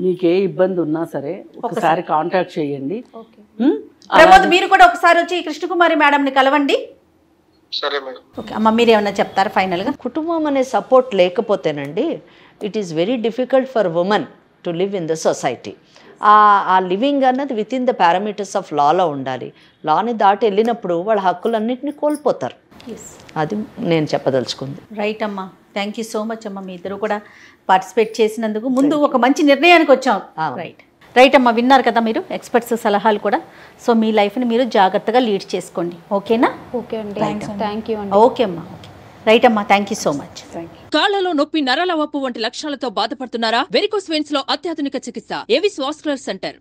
మీకే ఇబ్బంది ఉన్నా సరే ఒకసారి కాంటాక్ట్ చేయండి. ప్రమోద్ మీరు కూడా ఒకసారి వచ్చి కృష్ణకుమారి మేడంని కలవండి. సరే మేడం. ఓకే అమ్మ, మీరేమన్నా చెప్తారా ఫైనల్గా? కుటుంబం అనే సపోర్ట్ లేకపోతేనండి it is very difficult for women to live in the society. ఆ లివింగ్ అన్నది with in the parameters of లాలో ఉండాలి. లాని దాటి వెళ్ళినప్పుడు వాళ్ళ హక్కులన్నింటినీ కోల్పోతారు. అది నేను చెప్పదలుచుకుంది. రైట్ అమ్మా, థ్యాంక్ యూ సో మచ్ అమ్మ. మీ ఇద్దరు కూడా పార్టిసిపేట్ చేసినందుకు ముందు ఒక మంచి నిర్ణయానికి వచ్చాం. రైట్ రైట్ అమ్మా, విన్నారు కదా మీరు ఎక్స్పర్ట్స్ సలహాలు కూడా. సో మీ లైఫ్ని మీరు జాగ్రత్తగా లీడ్ చేసుకోండి. ఓకేనా? ఓకే అండి, థ్యాంక్ యూ అండి. ఓకే అమ్మా, ఓకే రైట్ అమ్మా, థ్యాంక్ యూ సో మచ్. కాళ్లలో నొప్పి, నరాల వాపు వంటి లక్షణాలతో బాధపడుతున్నారా? వెరికోస్ వెయిన్స్ లో అత్యాధునిక చికిత్స ఏవిస్ వాస్కులర్ సెంటర్.